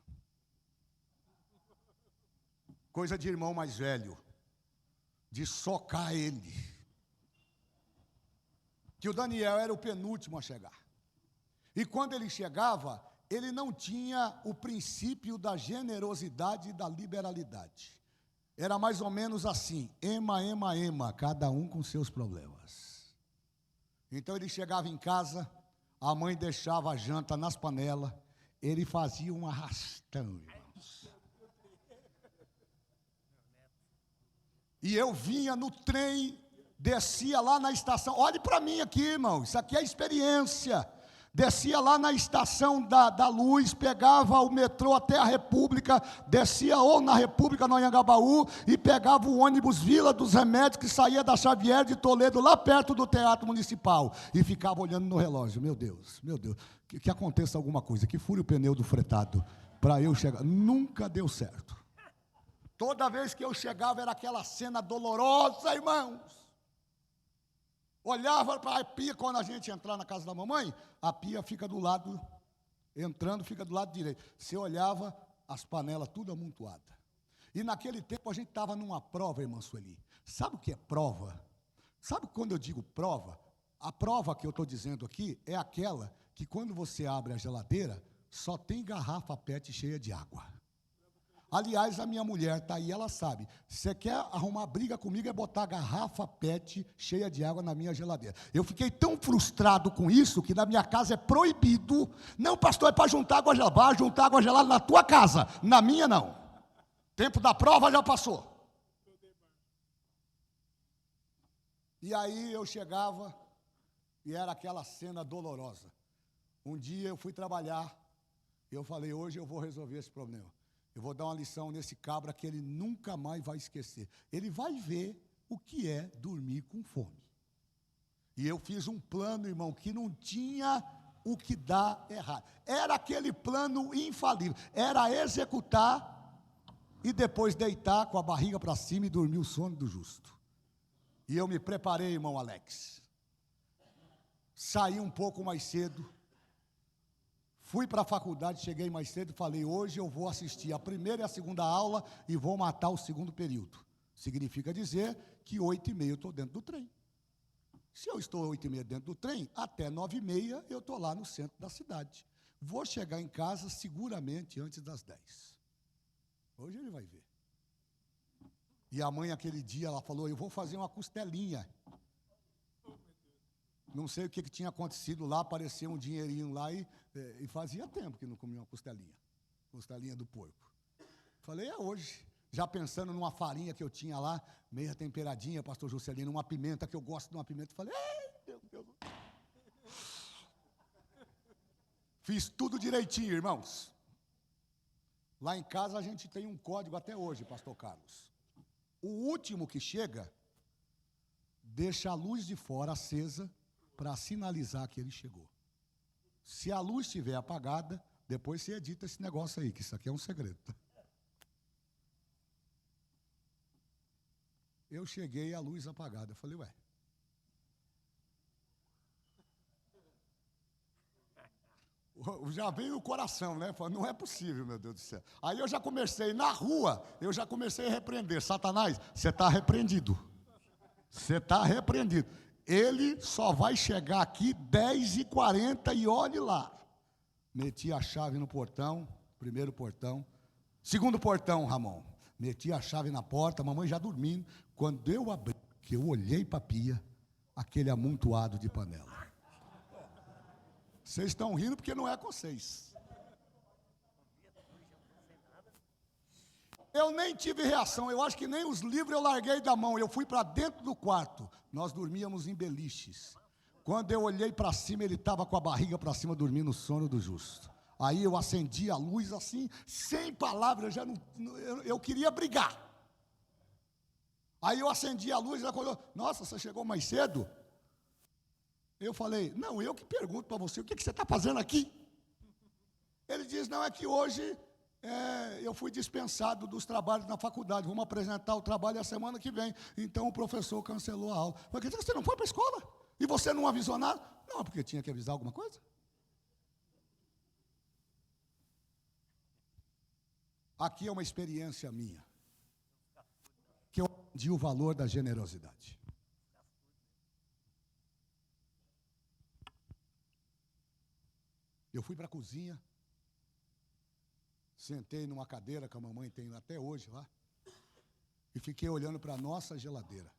Coisa de irmão mais velho. De socar ele. Que o Daniel era o penúltimo a chegar. E quando ele chegava, ele não tinha o princípio da generosidade e da liberalidade. Era mais ou menos assim, ema, cada um com seus problemas. Então ele chegava em casa, a mãe deixava a janta nas panelas, ele fazia um arrastão, irmãos. E eu vinha no trem, descia lá na estação, olhe para mim aqui, irmão, isso aqui é experiência. Descia lá na estação da Luz, pegava o metrô até a República, descia ou na República, no Anhangabaú, e pegava o ônibus Vila dos Remédios, que saía da Xavier de Toledo, lá perto do Teatro Municipal, e ficava olhando no relógio. Meu Deus, que aconteça alguma coisa, que fure o pneu do fretado, para eu chegar. Nunca deu certo. Toda vez que eu chegava, era aquela cena dolorosa, irmãos. Olhava para a pia, quando a gente entrar na casa da mamãe, a pia fica do lado, entrando, fica do lado direito. Você olhava, as panelas tudo amontoadas. E naquele tempo a gente estava numa prova, irmã Sueli. Sabe o que é prova? Sabe quando eu digo prova? A prova que eu estou dizendo aqui é aquela que quando você abre a geladeira, só tem garrafa PET cheia de água. Aliás, a minha mulher está aí, ela sabe. Se você quer arrumar briga comigo, é botar garrafa PET cheia de água na minha geladeira. Eu fiquei tão frustrado com isso, que na minha casa é proibido. Não, pastor, é para juntar água gelada. Vai juntar água gelada na tua casa, na minha não. Tempo da prova já passou. E aí eu chegava, e era aquela cena dolorosa. Um dia eu fui trabalhar, e eu falei, hoje eu vou resolver esse problema. Eu vou dar uma lição nesse cabra que ele nunca mais vai esquecer. Ele vai ver o que é dormir com fome. E eu fiz um plano, irmão, que não tinha o que dar errado. Era aquele plano infalível. Era executar e depois deitar com a barriga para cima e dormir o sono do justo. E eu me preparei, irmão Alex. Saí um pouco mais cedo. Fui para a faculdade, cheguei mais cedo e falei, hoje eu vou assistir a primeira e a segunda aula e vou matar o segundo período. Significa dizer que 8h30 eu estou dentro do trem. Se eu estou 8h30 dentro do trem, até 9h30 eu estou lá no centro da cidade. Vou chegar em casa seguramente antes das 10. Hoje ele vai ver. E a mãe aquele dia, ela falou, eu vou fazer uma costelinha. Não sei o que tinha acontecido lá, apareceu um dinheirinho lá e fazia tempo que não comia uma costelinha do porco. Falei, é hoje. Já pensando numa farinha que eu tinha lá, meia temperadinha, pastor Juscelino, uma pimenta, que eu gosto de uma pimenta. Falei, meu Deus. Fiz tudo direitinho, irmãos. Lá em casa a gente tem um código até hoje, pastor Carlos. O último que chega, deixa a luz de fora acesa, para sinalizar que ele chegou. Se a luz estiver apagada, depois você edita esse negócio aí, que isso aqui é um segredo. Eu cheguei, a luz apagada. Eu falei, ué. Já veio o coração, né? Falei, não é possível, meu Deus do céu. Aí eu já comecei, na rua, eu já comecei a repreender. Satanás, você está repreendido. Você está repreendido. Ele só vai chegar aqui 10h40 e olhe lá. Meti a chave no portão, primeiro portão. Segundo portão, Ramon. Meti a chave na porta, a mamãe já dormindo. Quando eu abri, que eu olhei para a pia, aquele amontoado de panela. Vocês estão rindo porque não é com vocês. Eu nem tive reação, eu acho que nem os livros eu larguei da mão. Eu fui para dentro do quarto. Nós dormíamos em beliches. Quando eu olhei para cima, ele estava com a barriga para cima, dormindo o sono do justo. Aí eu acendi a luz assim, sem palavras, eu queria brigar. Aí eu acendi a luz e ela falou, nossa, você chegou mais cedo? Eu falei, não, eu que pergunto para você, o que você está fazendo aqui? Ele diz, não, é que hoje eu fui dispensado dos trabalhos na faculdade, vamos apresentar o trabalho a semana que vem, então o professor cancelou a aula. Eu falei, quer dizer que você não foi para a escola? E você não avisou nada? Não, porque tinha que avisar alguma coisa. Aqui é uma experiência minha, que eu aprendi o valor da generosidade. Eu fui para a cozinha, sentei numa cadeira que a mamãe tem até hoje lá, e fiquei olhando para a nossa geladeira.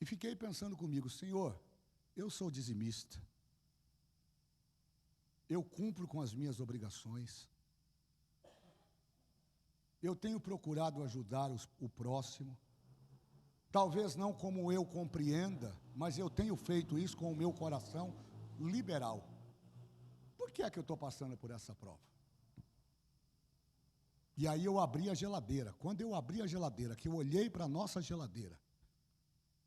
E fiquei pensando comigo, Senhor, eu sou dizimista, eu cumpro com as minhas obrigações, eu tenho procurado ajudar o próximo, talvez não como eu compreenda, mas eu tenho feito isso com o meu coração liberal. Por que é que eu estou passando por essa prova? E aí eu abri a geladeira. Quando eu abri a geladeira, que eu olhei para a nossa geladeira,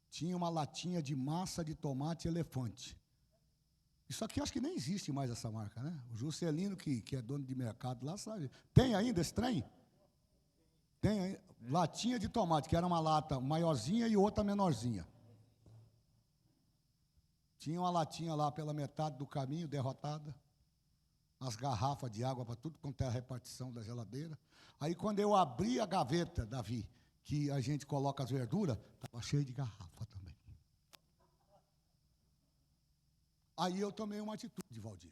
tinha uma latinha de massa de tomate elefante. Isso aqui acho que nem existe mais essa marca, né? O Juscelino, que é dono de mercado lá, sabe. Tem ainda esse trem? Tem aí, latinha de tomate, que era uma lata maiorzinha e outra menorzinha. Tinha uma latinha lá pela metade do caminho, derrotada. As garrafas de água para tudo quanto é a repartição da geladeira. Aí quando eu abri a gaveta, Davi, que a gente coloca as verduras, estava cheio de garrafa também. Aí eu tomei uma atitude, Valdir.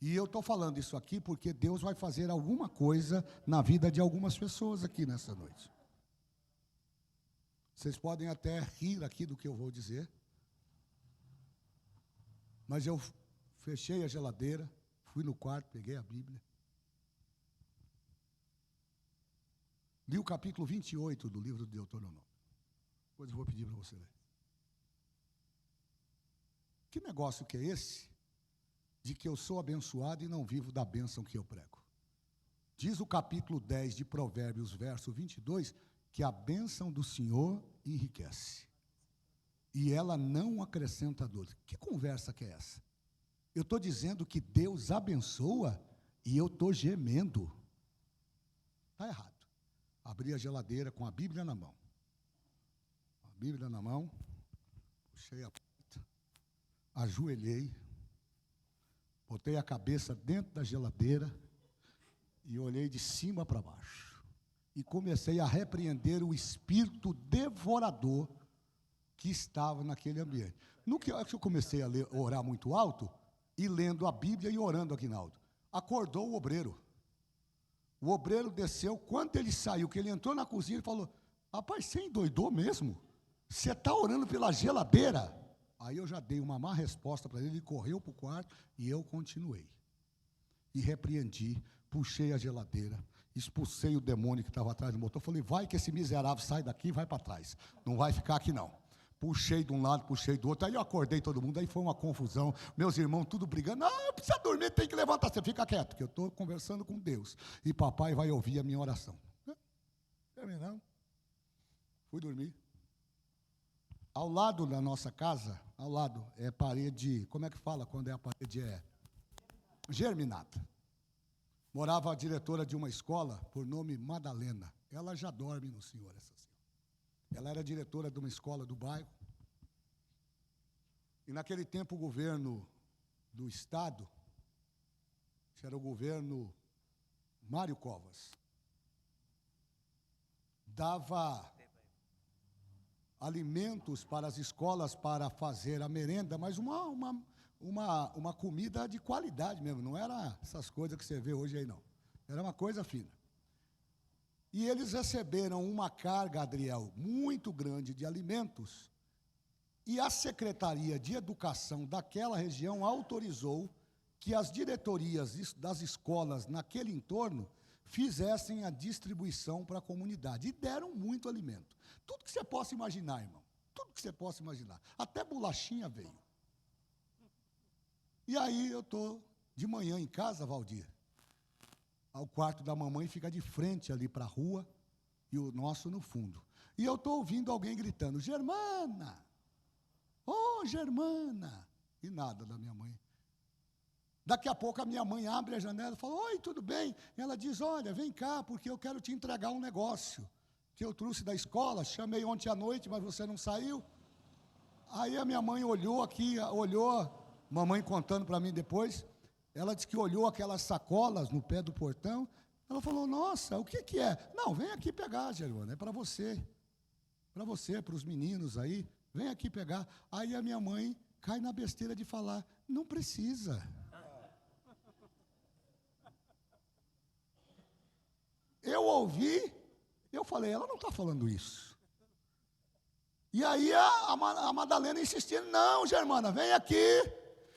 E eu estou falando isso aqui porque Deus vai fazer alguma coisa na vida de algumas pessoas aqui nessa noite. Vocês podem até rir aqui do que eu vou dizer, mas eu fechei a geladeira, fui no quarto, peguei a Bíblia, li o capítulo 28 do livro de Deuteronômio. Depois eu vou pedir para você ler. Que negócio que é esse? De que eu sou abençoado e não vivo da bênção que eu prego. Diz o capítulo 10 de Provérbios, verso 22, que a bênção do Senhor enriquece. E ela não acrescenta dor. Que conversa que é essa? Eu estou dizendo que Deus abençoa e eu estou gemendo. Está errado. Abri a geladeira com a Bíblia na mão. A Bíblia na mão, puxei a porta, ajoelhei, botei a cabeça dentro da geladeira e olhei de cima para baixo. E comecei a repreender o espírito devorador que estava naquele ambiente. No que eu comecei a orar muito alto, e lendo a Bíblia e orando, Aguinaldo, acordou o obreiro. O obreiro desceu, quando ele saiu, que ele entrou na cozinha, ele falou, rapaz, você endoidou mesmo? Você está orando pela geladeira? Aí eu já dei uma má resposta para ele, ele correu para o quarto e eu continuei. E repreendi, puxei a geladeira, expulsei o demônio que estava atrás do motor, falei, vai que esse miserável sai daqui e vai para trás, não vai ficar aqui não. Puxei de um lado, puxei do outro, aí eu acordei todo mundo, aí foi uma confusão, meus irmãos tudo brigando, não, precisa dormir, tem que levantar, você fica quieto, que eu estou conversando com Deus, e papai vai ouvir a minha oração. Terminamos, fui dormir. Ao lado da nossa casa, ao lado é parede, como é que fala quando é a parede germinada. Morava a diretora de uma escola, por nome Madalena, ela já dorme no Senhor, essa senhora. Ela era diretora de uma escola do bairro. E naquele tempo o governo do estado que era o governo Mário Covas, dava alimentos para as escolas para fazer a merenda, mas uma comida de qualidade mesmo, não era essas coisas que você vê hoje aí, não. Era uma coisa fina. E eles receberam uma carga, Adriel, muito grande de alimentos, e a Secretaria de Educação daquela região autorizou que as diretorias das escolas naquele entorno fizessem a distribuição para a comunidade. E deram muito alimento. Tudo que você possa imaginar, irmão. Tudo que você possa imaginar. Até bolachinha veio. E aí eu estou de manhã em casa, Valdir. O quarto da mamãe fica de frente ali para a rua e o nosso no fundo. E eu estou ouvindo alguém gritando, Germana! Ô, Germana! E nada da minha mãe. Daqui a pouco a minha mãe abre a janela e fala, oi, tudo bem? E ela diz, olha, vem cá, porque eu quero te entregar um negócio que eu trouxe da escola, chamei ontem à noite, mas você não saiu. Aí a minha mãe olhou aqui, mamãe contando para mim depois, ela disse que olhou aquelas sacolas no pé do portão, ela falou, nossa, o que é? Não, vem aqui pegar, Germana, é para você, para os meninos aí, vem aqui pegar. Aí a minha mãe cai na besteira de falar, não precisa. Eu ouvi, eu falei, ela não está falando isso. E aí a Madalena insistindo, não, Germana, vem aqui,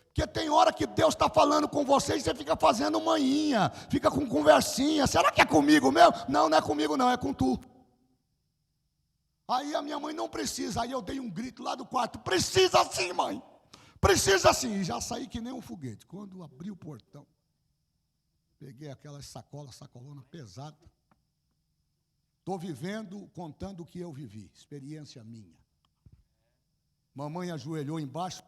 porque tem hora que Deus está falando com você e você fica fazendo manhinha, fica com conversinha, será que é comigo mesmo? Não, não é comigo não, é com tu. Aí a minha mãe não precisa, aí eu dei um grito lá do quarto, precisa sim, mãe, precisa sim, e já saí que nem um foguete. Quando abri o portão, peguei aquelas sacolona pesada, estou vivendo, contando o que eu vivi, experiência minha. Mamãe ajoelhou embaixo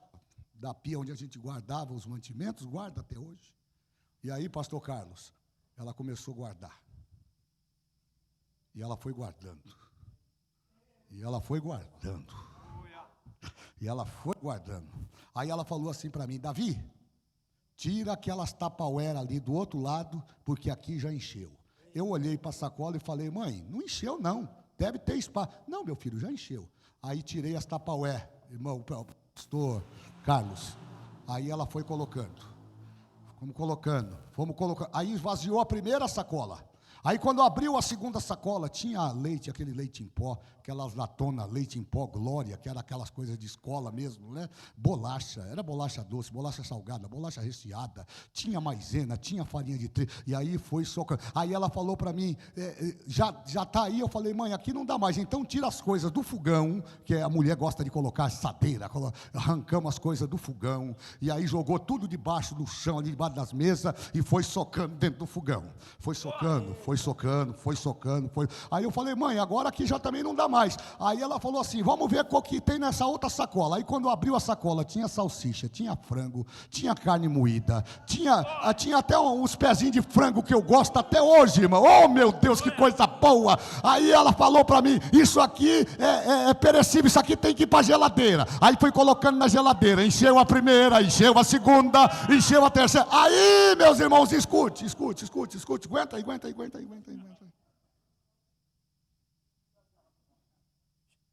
da pia onde a gente guardava os mantimentos, guarda até hoje. E aí, pastor Carlos, ela começou a guardar. E ela foi guardando. E ela foi guardando. E ela foi guardando. Aí ela falou assim para mim, Davi, tira aquelas tapaueras ali do outro lado, porque aqui já encheu. Eu olhei para a sacola e falei, mãe, não encheu não, deve ter espaço. Não, meu filho, já encheu. Aí tirei as tapaué, irmão, pastor Carlos. Aí ela foi colocando. Fomos colocando. Aí esvaziou a primeira sacola. Aí quando abriu a segunda sacola, tinha leite, aquele leite em pó, aquelas latonas, leite em pó, Glória, que era aquelas coisas de escola mesmo, né? Bolacha, era bolacha doce, bolacha salgada, bolacha recheada, tinha maisena, tinha farinha de trigo, e aí foi socando. Aí ela falou para mim, já está aí, eu falei, mãe, aqui não dá mais, então tira as coisas do fogão, que a mulher gosta de colocar assadeira, arrancamos as coisas do fogão, e aí jogou tudo debaixo do chão, ali debaixo das mesas, e foi socando dentro do fogão, foi socando. Aí eu falei, mãe, agora aqui já também não dá mais. Aí ela falou assim, vamos ver qual que tem nessa outra sacola. Aí quando abriu a sacola, tinha salsicha, tinha frango, tinha carne moída, tinha até uns pezinhos de frango que eu gosto até hoje, irmão. Oh, meu Deus, que coisa boa. Aí ela falou para mim, isso aqui é perecível, isso aqui tem que ir para a geladeira. Aí foi colocando na geladeira, encheu a primeira, encheu a segunda, encheu a terceira. Aí, meus irmãos, escute, aguenta aí.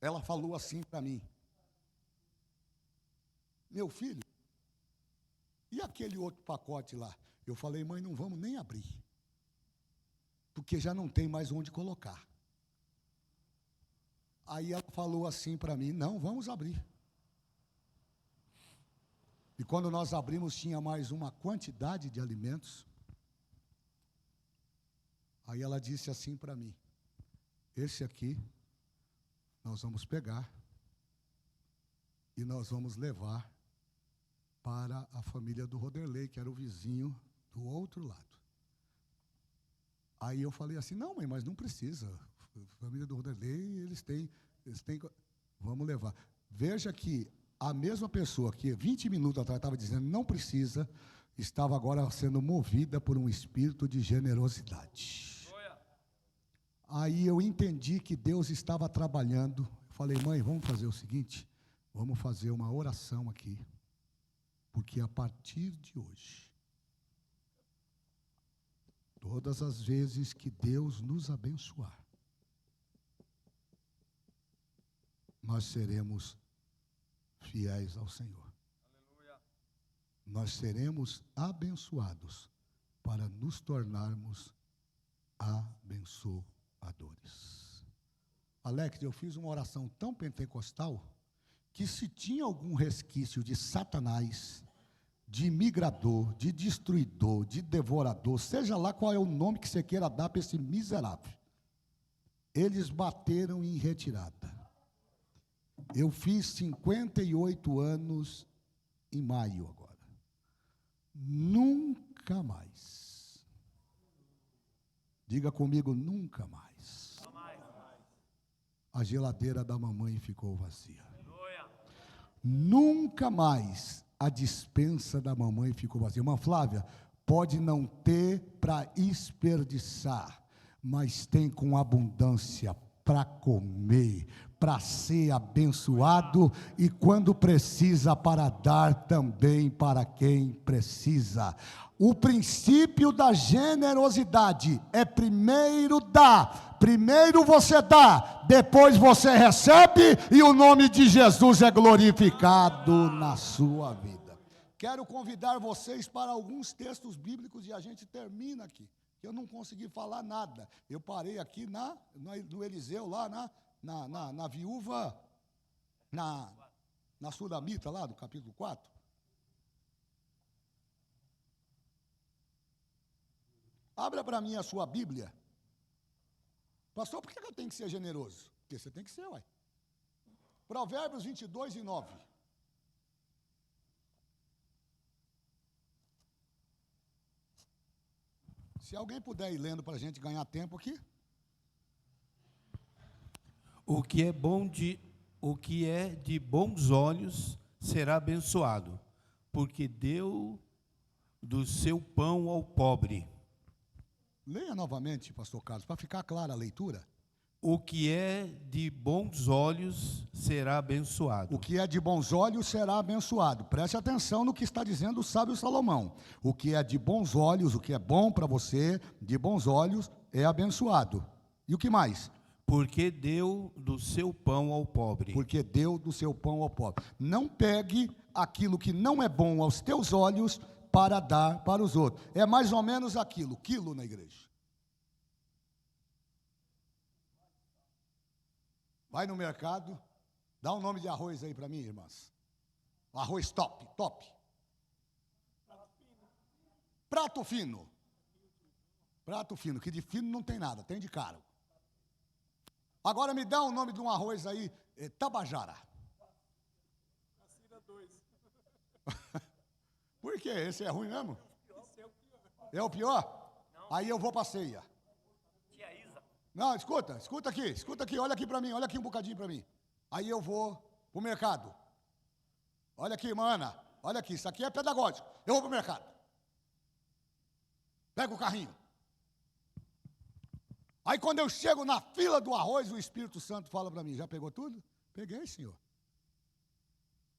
Ela falou assim para mim, meu filho, e aquele outro pacote lá? Eu falei, mãe, não vamos nem abrir, porque já não tem mais onde colocar. Aí ela falou assim para mim, não, vamos abrir. E quando nós abrimos, tinha mais uma quantidade de alimentos. Aí ela disse assim para mim, esse aqui nós vamos pegar e nós vamos levar para a família do Roderley, que era o vizinho do outro lado. Aí eu falei assim, não, mãe, mas não precisa. A família do Roderley, eles têm, vamos levar. Veja que a mesma pessoa que 20 minutos atrás estava dizendo não precisa, estava agora sendo movida por um espírito de generosidade. Aí eu entendi que Deus estava trabalhando. Falei, mãe, vamos fazer o seguinte, vamos fazer uma oração aqui, porque a partir de hoje, Todas as vezes que Deus nos abençoar, nós seremos fiéis ao Senhor. Aleluia. Nós seremos abençoados para nos tornarmos abençoadores. Alex, eu fiz uma oração tão pentecostal que se tinha algum resquício de Satanás, de migrador, de destruidor, de devorador, seja lá qual é o nome que você queira dar para esse miserável, eles bateram em retirada. Eu fiz 58 anos em maio agora. Nunca mais. Diga comigo, nunca mais. A geladeira da mamãe ficou vazia. Nunca mais a despensa da mamãe ficou vazia. Irmã Flávia, pode não ter para desperdiçar, mas tem com abundância para comer, para ser abençoado e quando precisa para dar também para quem precisa. O princípio da generosidade é primeiro dar, primeiro você dá, depois você recebe e o nome de Jesus é glorificado na sua vida. Quero convidar vocês para alguns textos bíblicos e a gente termina aqui. Eu não consegui falar nada. Eu parei aqui no Eliseu, lá na viúva, na Sulamita, lá do capítulo 4. Abra para mim a sua Bíblia. Pastor, por que eu tenho que ser generoso? Porque você tem que ser, ué. Provérbios 22 e 9. Se alguém puder ir lendo para a gente ganhar tempo aqui. O que é de bons olhos será abençoado, porque deu do seu pão ao pobre. Leia novamente, pastor Carlos, para ficar clara a leitura. O que é de bons olhos será abençoado. O que é de bons olhos será abençoado. Preste atenção no que está dizendo o sábio Salomão. O que é de bons olhos, o que é bom para você, de bons olhos, é abençoado. E o que mais? Porque deu do seu pão ao pobre. Porque deu do seu pão ao pobre. Não pegue aquilo que não é bom aos teus olhos para dar para os outros. É mais ou menos aquilo, quilo na igreja. Vai no mercado, dá um nome de arroz aí para mim, irmãs. Arroz top, top. Prato fino. Prato fino, que de fino não tem nada, tem de caro. Agora me dá o nome de um arroz aí, Tabajara. Por quê? Esse é ruim mesmo? É o pior? Aí eu vou para a ceia. Não, escuta aqui, olha aqui para mim, olha aqui um bocadinho para mim. Aí eu vou para o mercado. Olha aqui, irmã Ana, olha aqui, isso aqui é pedagógico. Eu vou para o mercado. Pego o carrinho. Aí quando eu chego na fila do arroz, o Espírito Santo fala para mim, já pegou tudo? Peguei, senhor.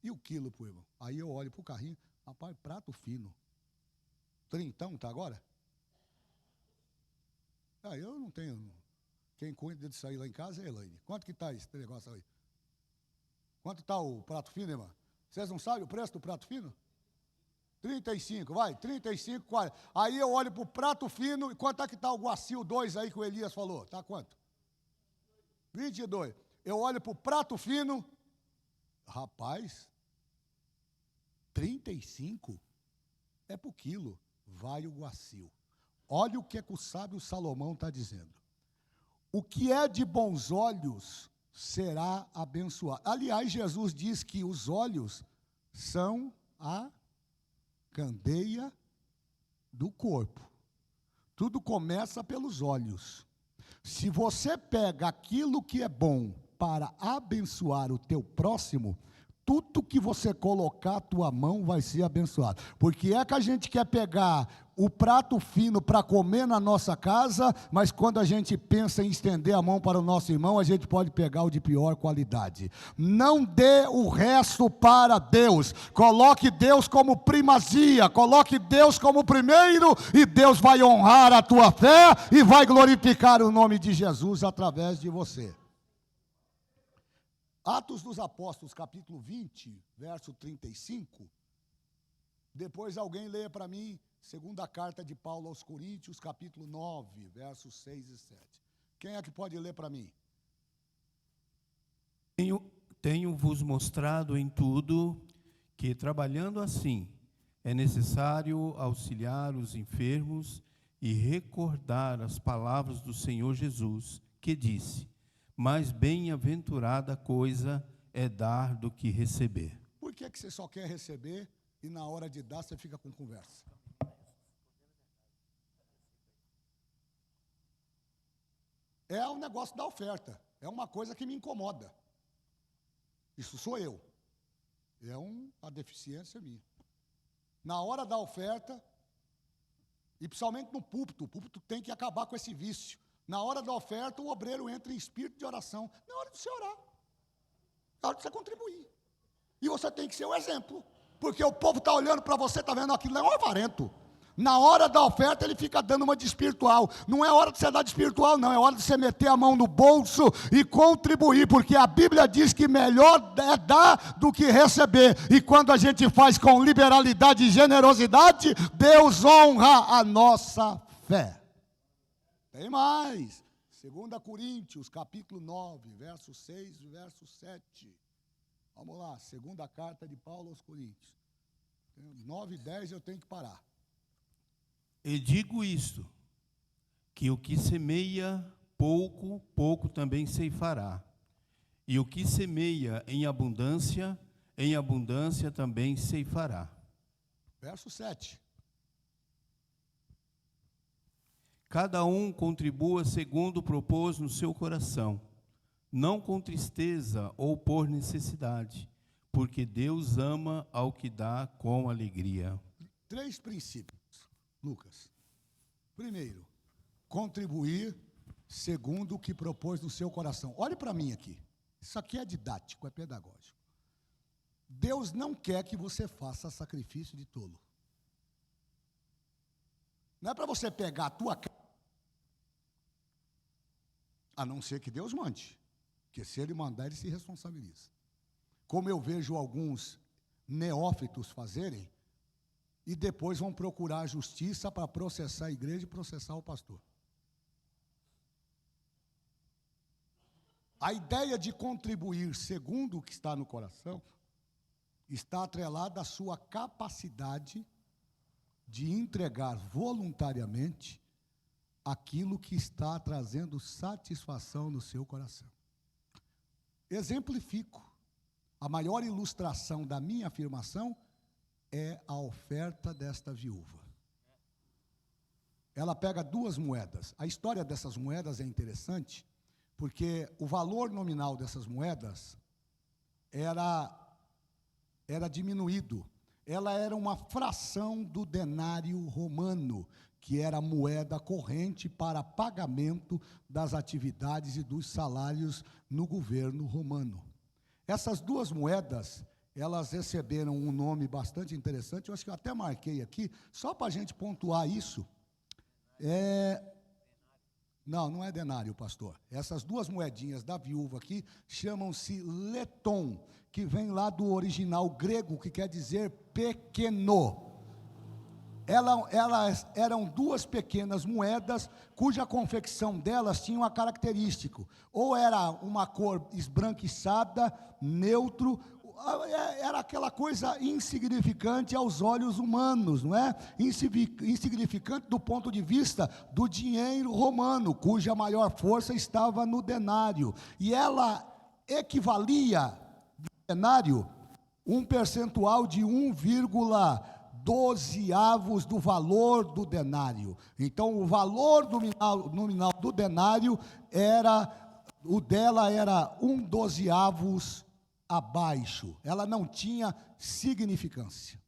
E o quilo pro irmão? Aí eu olho para o carrinho, rapaz, prato fino. Trintão, tá agora? Eu não tenho... Quem cuida disso aí lá em casa é a Elaine. Quanto que está esse negócio aí? Quanto está o prato fino, irmã? Vocês não sabem o preço do prato fino? 35, vai, 35, 40. Aí eu olho para o prato fino, e quanto é que está o Guacil 2 aí que o Elias falou? Está quanto? 22. Eu olho para o prato fino, rapaz, 35 é por quilo, vai o Guacil. Olha o que é que o sábio Salomão está dizendo. O que é de bons olhos será abençoado. Aliás, Jesus diz que os olhos são a candeia do corpo. Tudo começa pelos olhos. Se você pega aquilo que é bom para abençoar o teu próximo, tudo que você colocar a tua mão vai ser abençoado. Porque é que a gente quer pegar o prato fino para comer na nossa casa, mas quando a gente pensa em estender a mão para o nosso irmão, a gente pode pegar o de pior qualidade. Não dê o resto para Deus. Coloque Deus como primazia, coloque Deus como primeiro, e Deus vai honrar a tua fé e vai glorificar o nome de Jesus através de você. Atos dos Apóstolos, capítulo 20, verso 35. Depois alguém leia para mim, segunda carta de Paulo aos Coríntios, capítulo 9, versos 6 e 7. Quem é que pode ler para mim? Tenho-vos mostrado em tudo que, trabalhando assim, é necessário auxiliar os enfermos e recordar as palavras do Senhor Jesus, que disse: mais bem-aventurada coisa é dar do que receber. Por que você só quer receber e na hora de dar você fica com conversa? É o negócio da oferta. É uma coisa que me incomoda. Isso sou eu. É uma deficiência minha. Na hora da oferta, e principalmente no púlpito, o púlpito tem que acabar com esse vício. Na hora da oferta, o obreiro entra em espírito de oração. Na hora de você orar. Na hora de você contribuir. E você tem que ser o exemplo. Porque o povo está olhando para você, está vendo aquilo, é um avarento. Na hora da oferta, ele fica dando uma de espiritual. Não é hora de você dar de espiritual, não. É hora de você meter a mão no bolso e contribuir. Porque a Bíblia diz que melhor é dar do que receber. E quando a gente faz com liberalidade e generosidade, Deus honra a nossa fé. Tem mais. 2 Coríntios, capítulo 9, verso 6 e verso 7. Vamos lá, segunda carta de Paulo aos Coríntios. 9 e 10 eu tenho que parar. E digo isto, que o que semeia pouco, pouco também ceifará. E o que semeia em abundância também ceifará. Verso 7. Cada um contribua segundo propôs no seu coração, não com tristeza ou por necessidade, porque Deus ama ao que dá com alegria. 3 princípios, Lucas. Primeiro, contribuir segundo o que propôs no seu coração. Olhe para mim aqui. Isso aqui é didático, é pedagógico. Deus não quer que você faça sacrifício de tolo. Não é para você pegar a tua casa, a não ser que Deus mande. Porque se Ele mandar, Ele se responsabiliza. Como eu vejo alguns neófitos fazerem, e depois vão procurar a justiça para processar a igreja e processar o pastor. A ideia de contribuir segundo o que está no coração está atrelada à sua capacidade de entregar voluntariamente aquilo que está trazendo satisfação no seu coração. Exemplifico. A maior ilustração da minha afirmação é a oferta desta viúva. Ela pega 2 moedas. A história dessas moedas é interessante, porque o valor nominal dessas moedas era diminuído. Ela era uma fração do denário romano, que era a moeda corrente para pagamento das atividades e dos salários no governo romano. Essas 2 moedas, elas receberam um nome bastante interessante, eu acho que eu até marquei aqui, só para a gente pontuar isso. Não é denário, pastor. Essas 2 moedinhas da viúva aqui chamam-se leton, que vem lá do original grego, que quer dizer pequeno. Elas eram 2 pequenas moedas, cuja confecção delas tinha uma característica. Ou era uma cor esbranquiçada, neutro, era aquela coisa insignificante aos olhos humanos, não é? Insignificante do ponto de vista do dinheiro romano, cuja maior força estava no denário. E ela equivalia, do denário, um percentual de 1,12 do valor do denário. Então, o valor nominal do denário o dela era 1/12 abaixo, ela não tinha significância.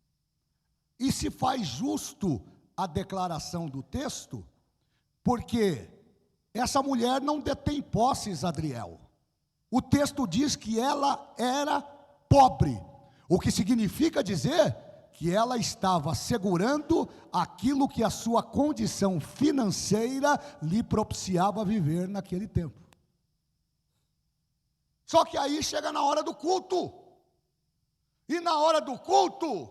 E se faz justo a declaração do texto, porque essa mulher não detém posses, Adriel. O texto diz que ela era pobre, o que significa dizer que ela estava segurando aquilo que a sua condição financeira lhe propiciava viver naquele tempo. Só que aí chega na hora do culto, e na hora do culto,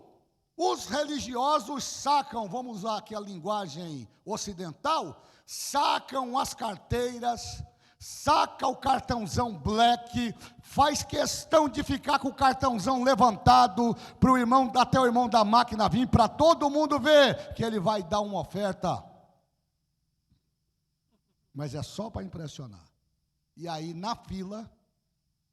os religiosos sacam, vamos usar aqui a linguagem ocidental, sacam as carteiras, saca o cartãozão black, faz questão de ficar com o cartãozão levantado, para o irmão, até o irmão da máquina vir, para todo mundo ver que ele vai dar uma oferta. Mas é só para impressionar. E aí na fila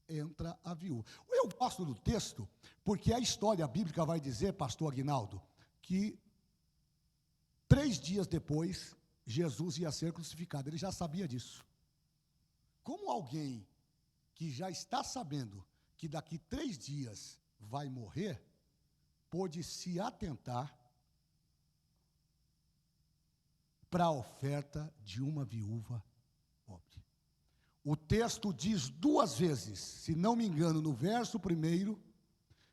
entra a viúva. Eu gosto do texto, porque a história bíblica vai dizer, pastor Aguinaldo, que 3 dias depois, Jesus ia ser crucificado. Ele já sabia disso. Como alguém que já está sabendo que daqui 3 dias vai morrer, pôde se atentar para a oferta de uma viúva pobre. O texto diz 2 vezes, se não me engano, no verso 1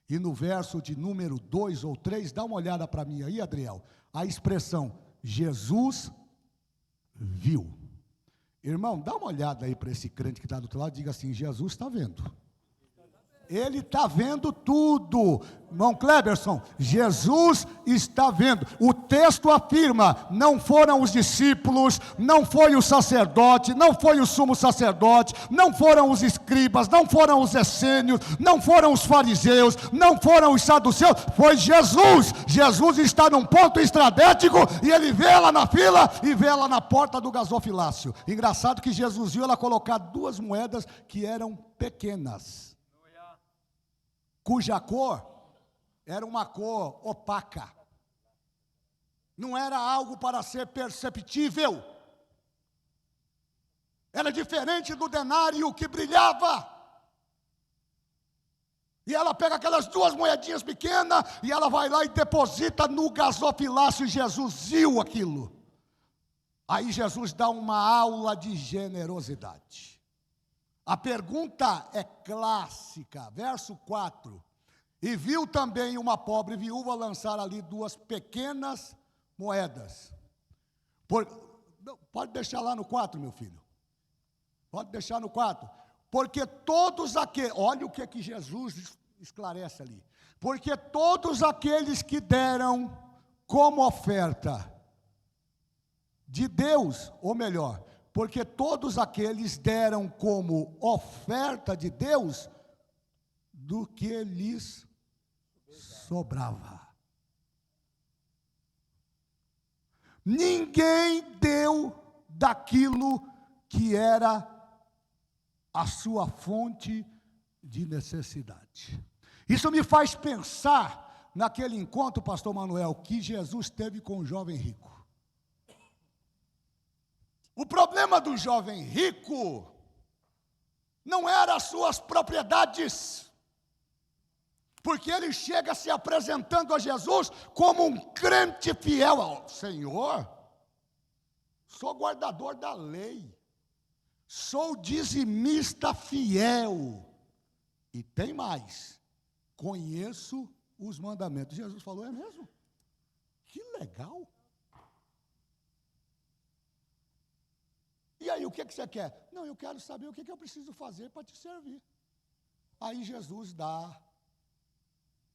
e no verso de número 2 ou 3, dá uma olhada para mim aí, Adriel, a expressão Jesus viu. Irmão, dá uma olhada aí para esse crente que está do outro lado e diga assim: Jesus está vendo. Ele está vendo tudo. Irmão Cleberson, Jesus está vendo. O texto afirma, não foram os discípulos, não foi o sacerdote, não foi o sumo sacerdote, não foram os escribas, não foram os essênios, não foram os fariseus, não foram os saduceus, foi Jesus. Jesus está num ponto estratégico e ele vê lá na fila e vê lá na porta do gasofilácio. Engraçado que Jesus viu ela colocar 2 moedas que eram pequenas, cuja cor era uma cor opaca, não era algo para ser perceptível, era diferente do denário que brilhava. E ela pega aquelas 2 moedinhas pequenas e ela vai lá e deposita no gasofilácio, e Jesus viu aquilo. Aí Jesus dá uma aula de generosidade. A pergunta é clássica, verso 4. E viu também uma pobre viúva lançar ali 2 pequenas moedas. Pode deixar lá no 4, meu filho. Pode deixar no 4. Porque todos aqueles, olha o que Jesus esclarece ali. Porque todos aqueles que deram como oferta de Deus, ou melhor, porque todos aqueles deram como oferta de Deus do que lhes sobrava. Ninguém deu daquilo que era a sua fonte de necessidade. Isso me faz pensar naquele encontro, pastor Manuel, que Jesus teve com o jovem rico. O problema do jovem rico não era as suas propriedades, porque ele chega se apresentando a Jesus como um crente fiel ao Senhor. Sou guardador da lei, sou dizimista fiel, e tem mais, conheço os mandamentos. Jesus falou: é mesmo? Que legal. E aí, o que você quer? Não, eu quero saber o que eu preciso fazer para te servir. Aí Jesus dá,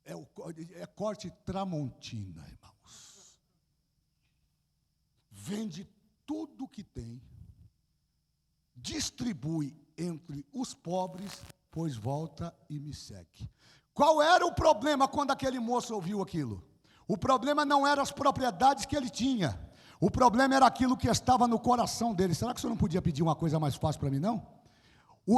é corte Tramontina, irmãos. Vende tudo que tem, distribui entre os pobres, pois volta e me segue. Qual era o problema quando aquele moço ouviu aquilo? O problema não eram as propriedades que ele tinha. O problema era aquilo que estava no coração dele. Será que o senhor não podia pedir uma coisa mais fácil para mim, não?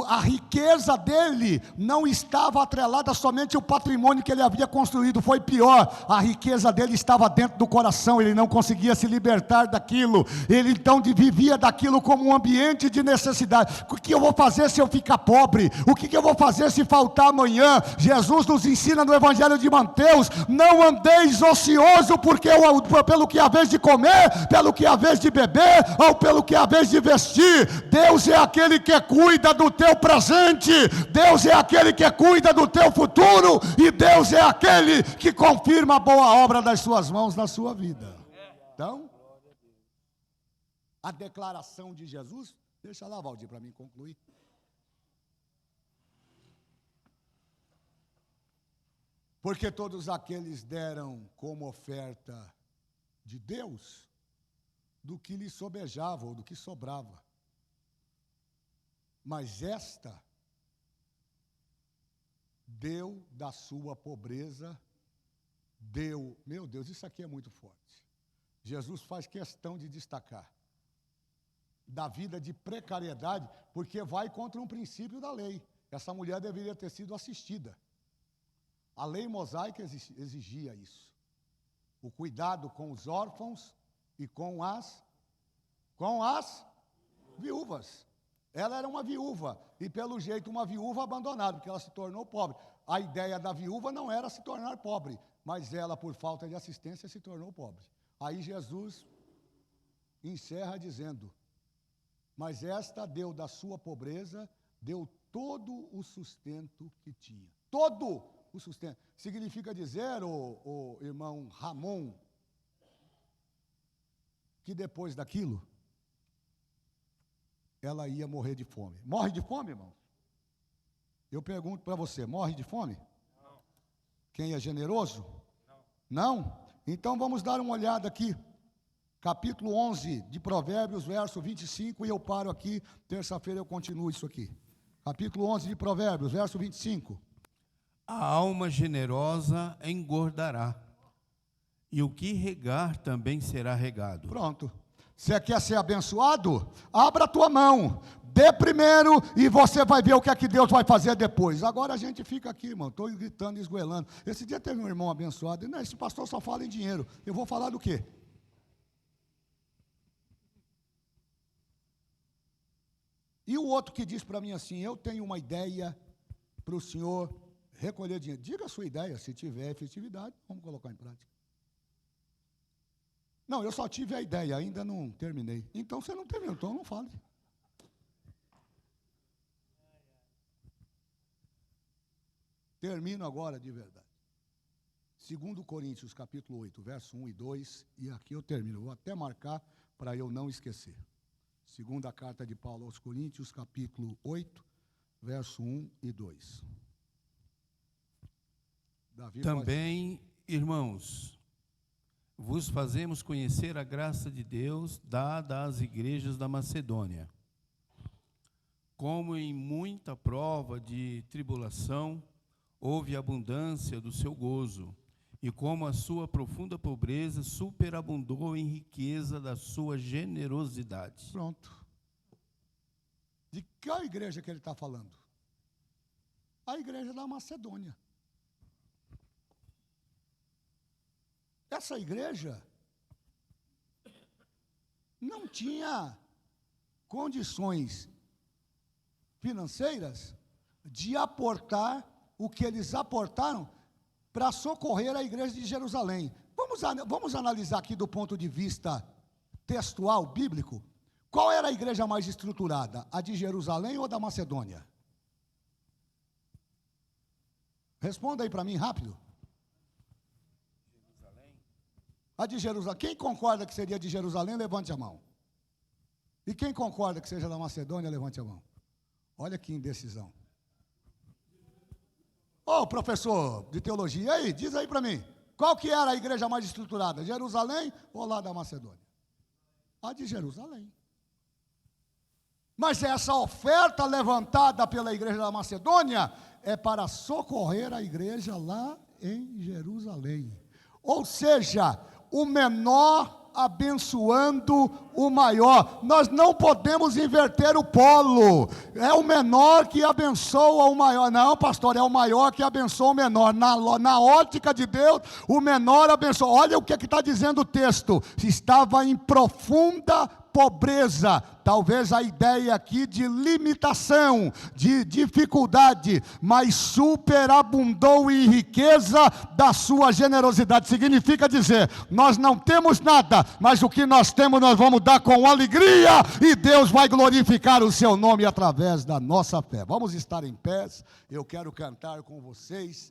A riqueza dele não estava atrelada somente ao patrimônio que ele havia construído, foi pior, a riqueza dele estava dentro do coração, ele não conseguia se libertar daquilo, ele então vivia daquilo como um ambiente de necessidade. O que eu vou fazer se eu ficar pobre? O que eu vou fazer se faltar amanhã? Jesus nos ensina no Evangelho de Mateus: não andeis ocioso, pelo que há vez de comer, pelo que há vez de beber, ou pelo que há vez de vestir. Deus é aquele que cuida do teu presente, Deus é aquele que cuida do teu futuro, e Deus é aquele que confirma a boa obra das suas mãos na sua vida. Então, a declaração de Jesus, deixa lá, Valdir, para mim concluir. Porque todos aqueles deram como oferta de Deus do que lhe sobejava ou do que sobrava. Mas esta deu da sua pobreza, meu Deus, isso aqui é muito forte. Jesus faz questão de destacar da vida de precariedade, porque vai contra um princípio da lei. Essa mulher deveria ter sido assistida. A lei mosaica exigia isso. O cuidado com os órfãos e com as viúvas. Ela era uma viúva, e pelo jeito uma viúva abandonada, porque ela se tornou pobre. A ideia da viúva não era se tornar pobre, mas ela, por falta de assistência, se tornou pobre. Aí Jesus encerra dizendo: mas esta deu da sua pobreza, deu todo o sustento que tinha. Todo o sustento. Significa dizer, o irmão Ramon, que depois daquilo, ela ia morrer de fome. Morre de fome, irmão? Eu pergunto para você, morre de fome? Não. Quem é generoso? Não. Não? Então vamos dar uma olhada aqui. Capítulo 11 de Provérbios, verso 25, e eu paro aqui, terça-feira eu continuo isso aqui. Capítulo 11 de Provérbios, verso 25. A alma generosa engordará, e o que regar também será regado. Pronto. Você quer ser abençoado? Abra a tua mão, dê primeiro e você vai ver o que é que Deus vai fazer depois. Agora a gente fica aqui, irmão, estou gritando e esgoelando. Esse dia teve um irmão abençoado, não, esse pastor só fala em dinheiro. Eu vou falar do quê? E o outro que diz para mim assim: eu tenho uma ideia para o senhor recolher dinheiro. Diga a sua ideia, se tiver efetividade, vamos colocar em prática. Não, eu só tive a ideia, ainda não terminei. Então você não terminou, então não fale. Termino agora de verdade. 2 Coríntios, capítulo 8, verso 1 e 2, e aqui eu termino. Vou até marcar para eu não esquecer. Segunda carta de Paulo aos Coríntios, capítulo 8, verso 1 e 2. Davi, também, irmãos, vos fazemos conhecer a graça de Deus dada às igrejas da Macedônia. Como em muita prova de tribulação, houve abundância do seu gozo, e como a sua profunda pobreza superabundou em riqueza da sua generosidade. Pronto. De qual igreja que ele está falando? A igreja da Macedônia. Essa igreja não tinha condições financeiras de aportar o que eles aportaram para socorrer a igreja de Jerusalém. Vamos analisar aqui do ponto de vista textual, bíblico. Qual era a igreja mais estruturada? A de Jerusalém ou a da Macedônia? Responda aí para mim rápido. A de Jerusalém. Quem concorda que seria de Jerusalém, levante a mão. E quem concorda que seja da Macedônia, levante a mão. Olha que indecisão. Ô, professor de teologia, e aí, diz aí para mim, qual que era a igreja mais estruturada, Jerusalém ou lá da Macedônia? A de Jerusalém. Mas essa oferta levantada pela igreja da Macedônia é para socorrer a igreja lá em Jerusalém. Ou seja, o menor abençoando o maior. Nós não podemos inverter o polo. É o menor que abençoa o maior. Não, pastor, é o maior que abençoa o menor. Na ótica de Deus, o menor abençoa. Olha o que está dizendo o texto. Estava em profunda pobreza, talvez a ideia aqui de limitação, de dificuldade, mas superabundou em riqueza da sua generosidade. Significa dizer, nós não temos nada, mas o que nós temos nós vamos dar com alegria, e Deus vai glorificar o seu nome através da nossa fé. Vamos estar em pés, eu quero cantar com vocês.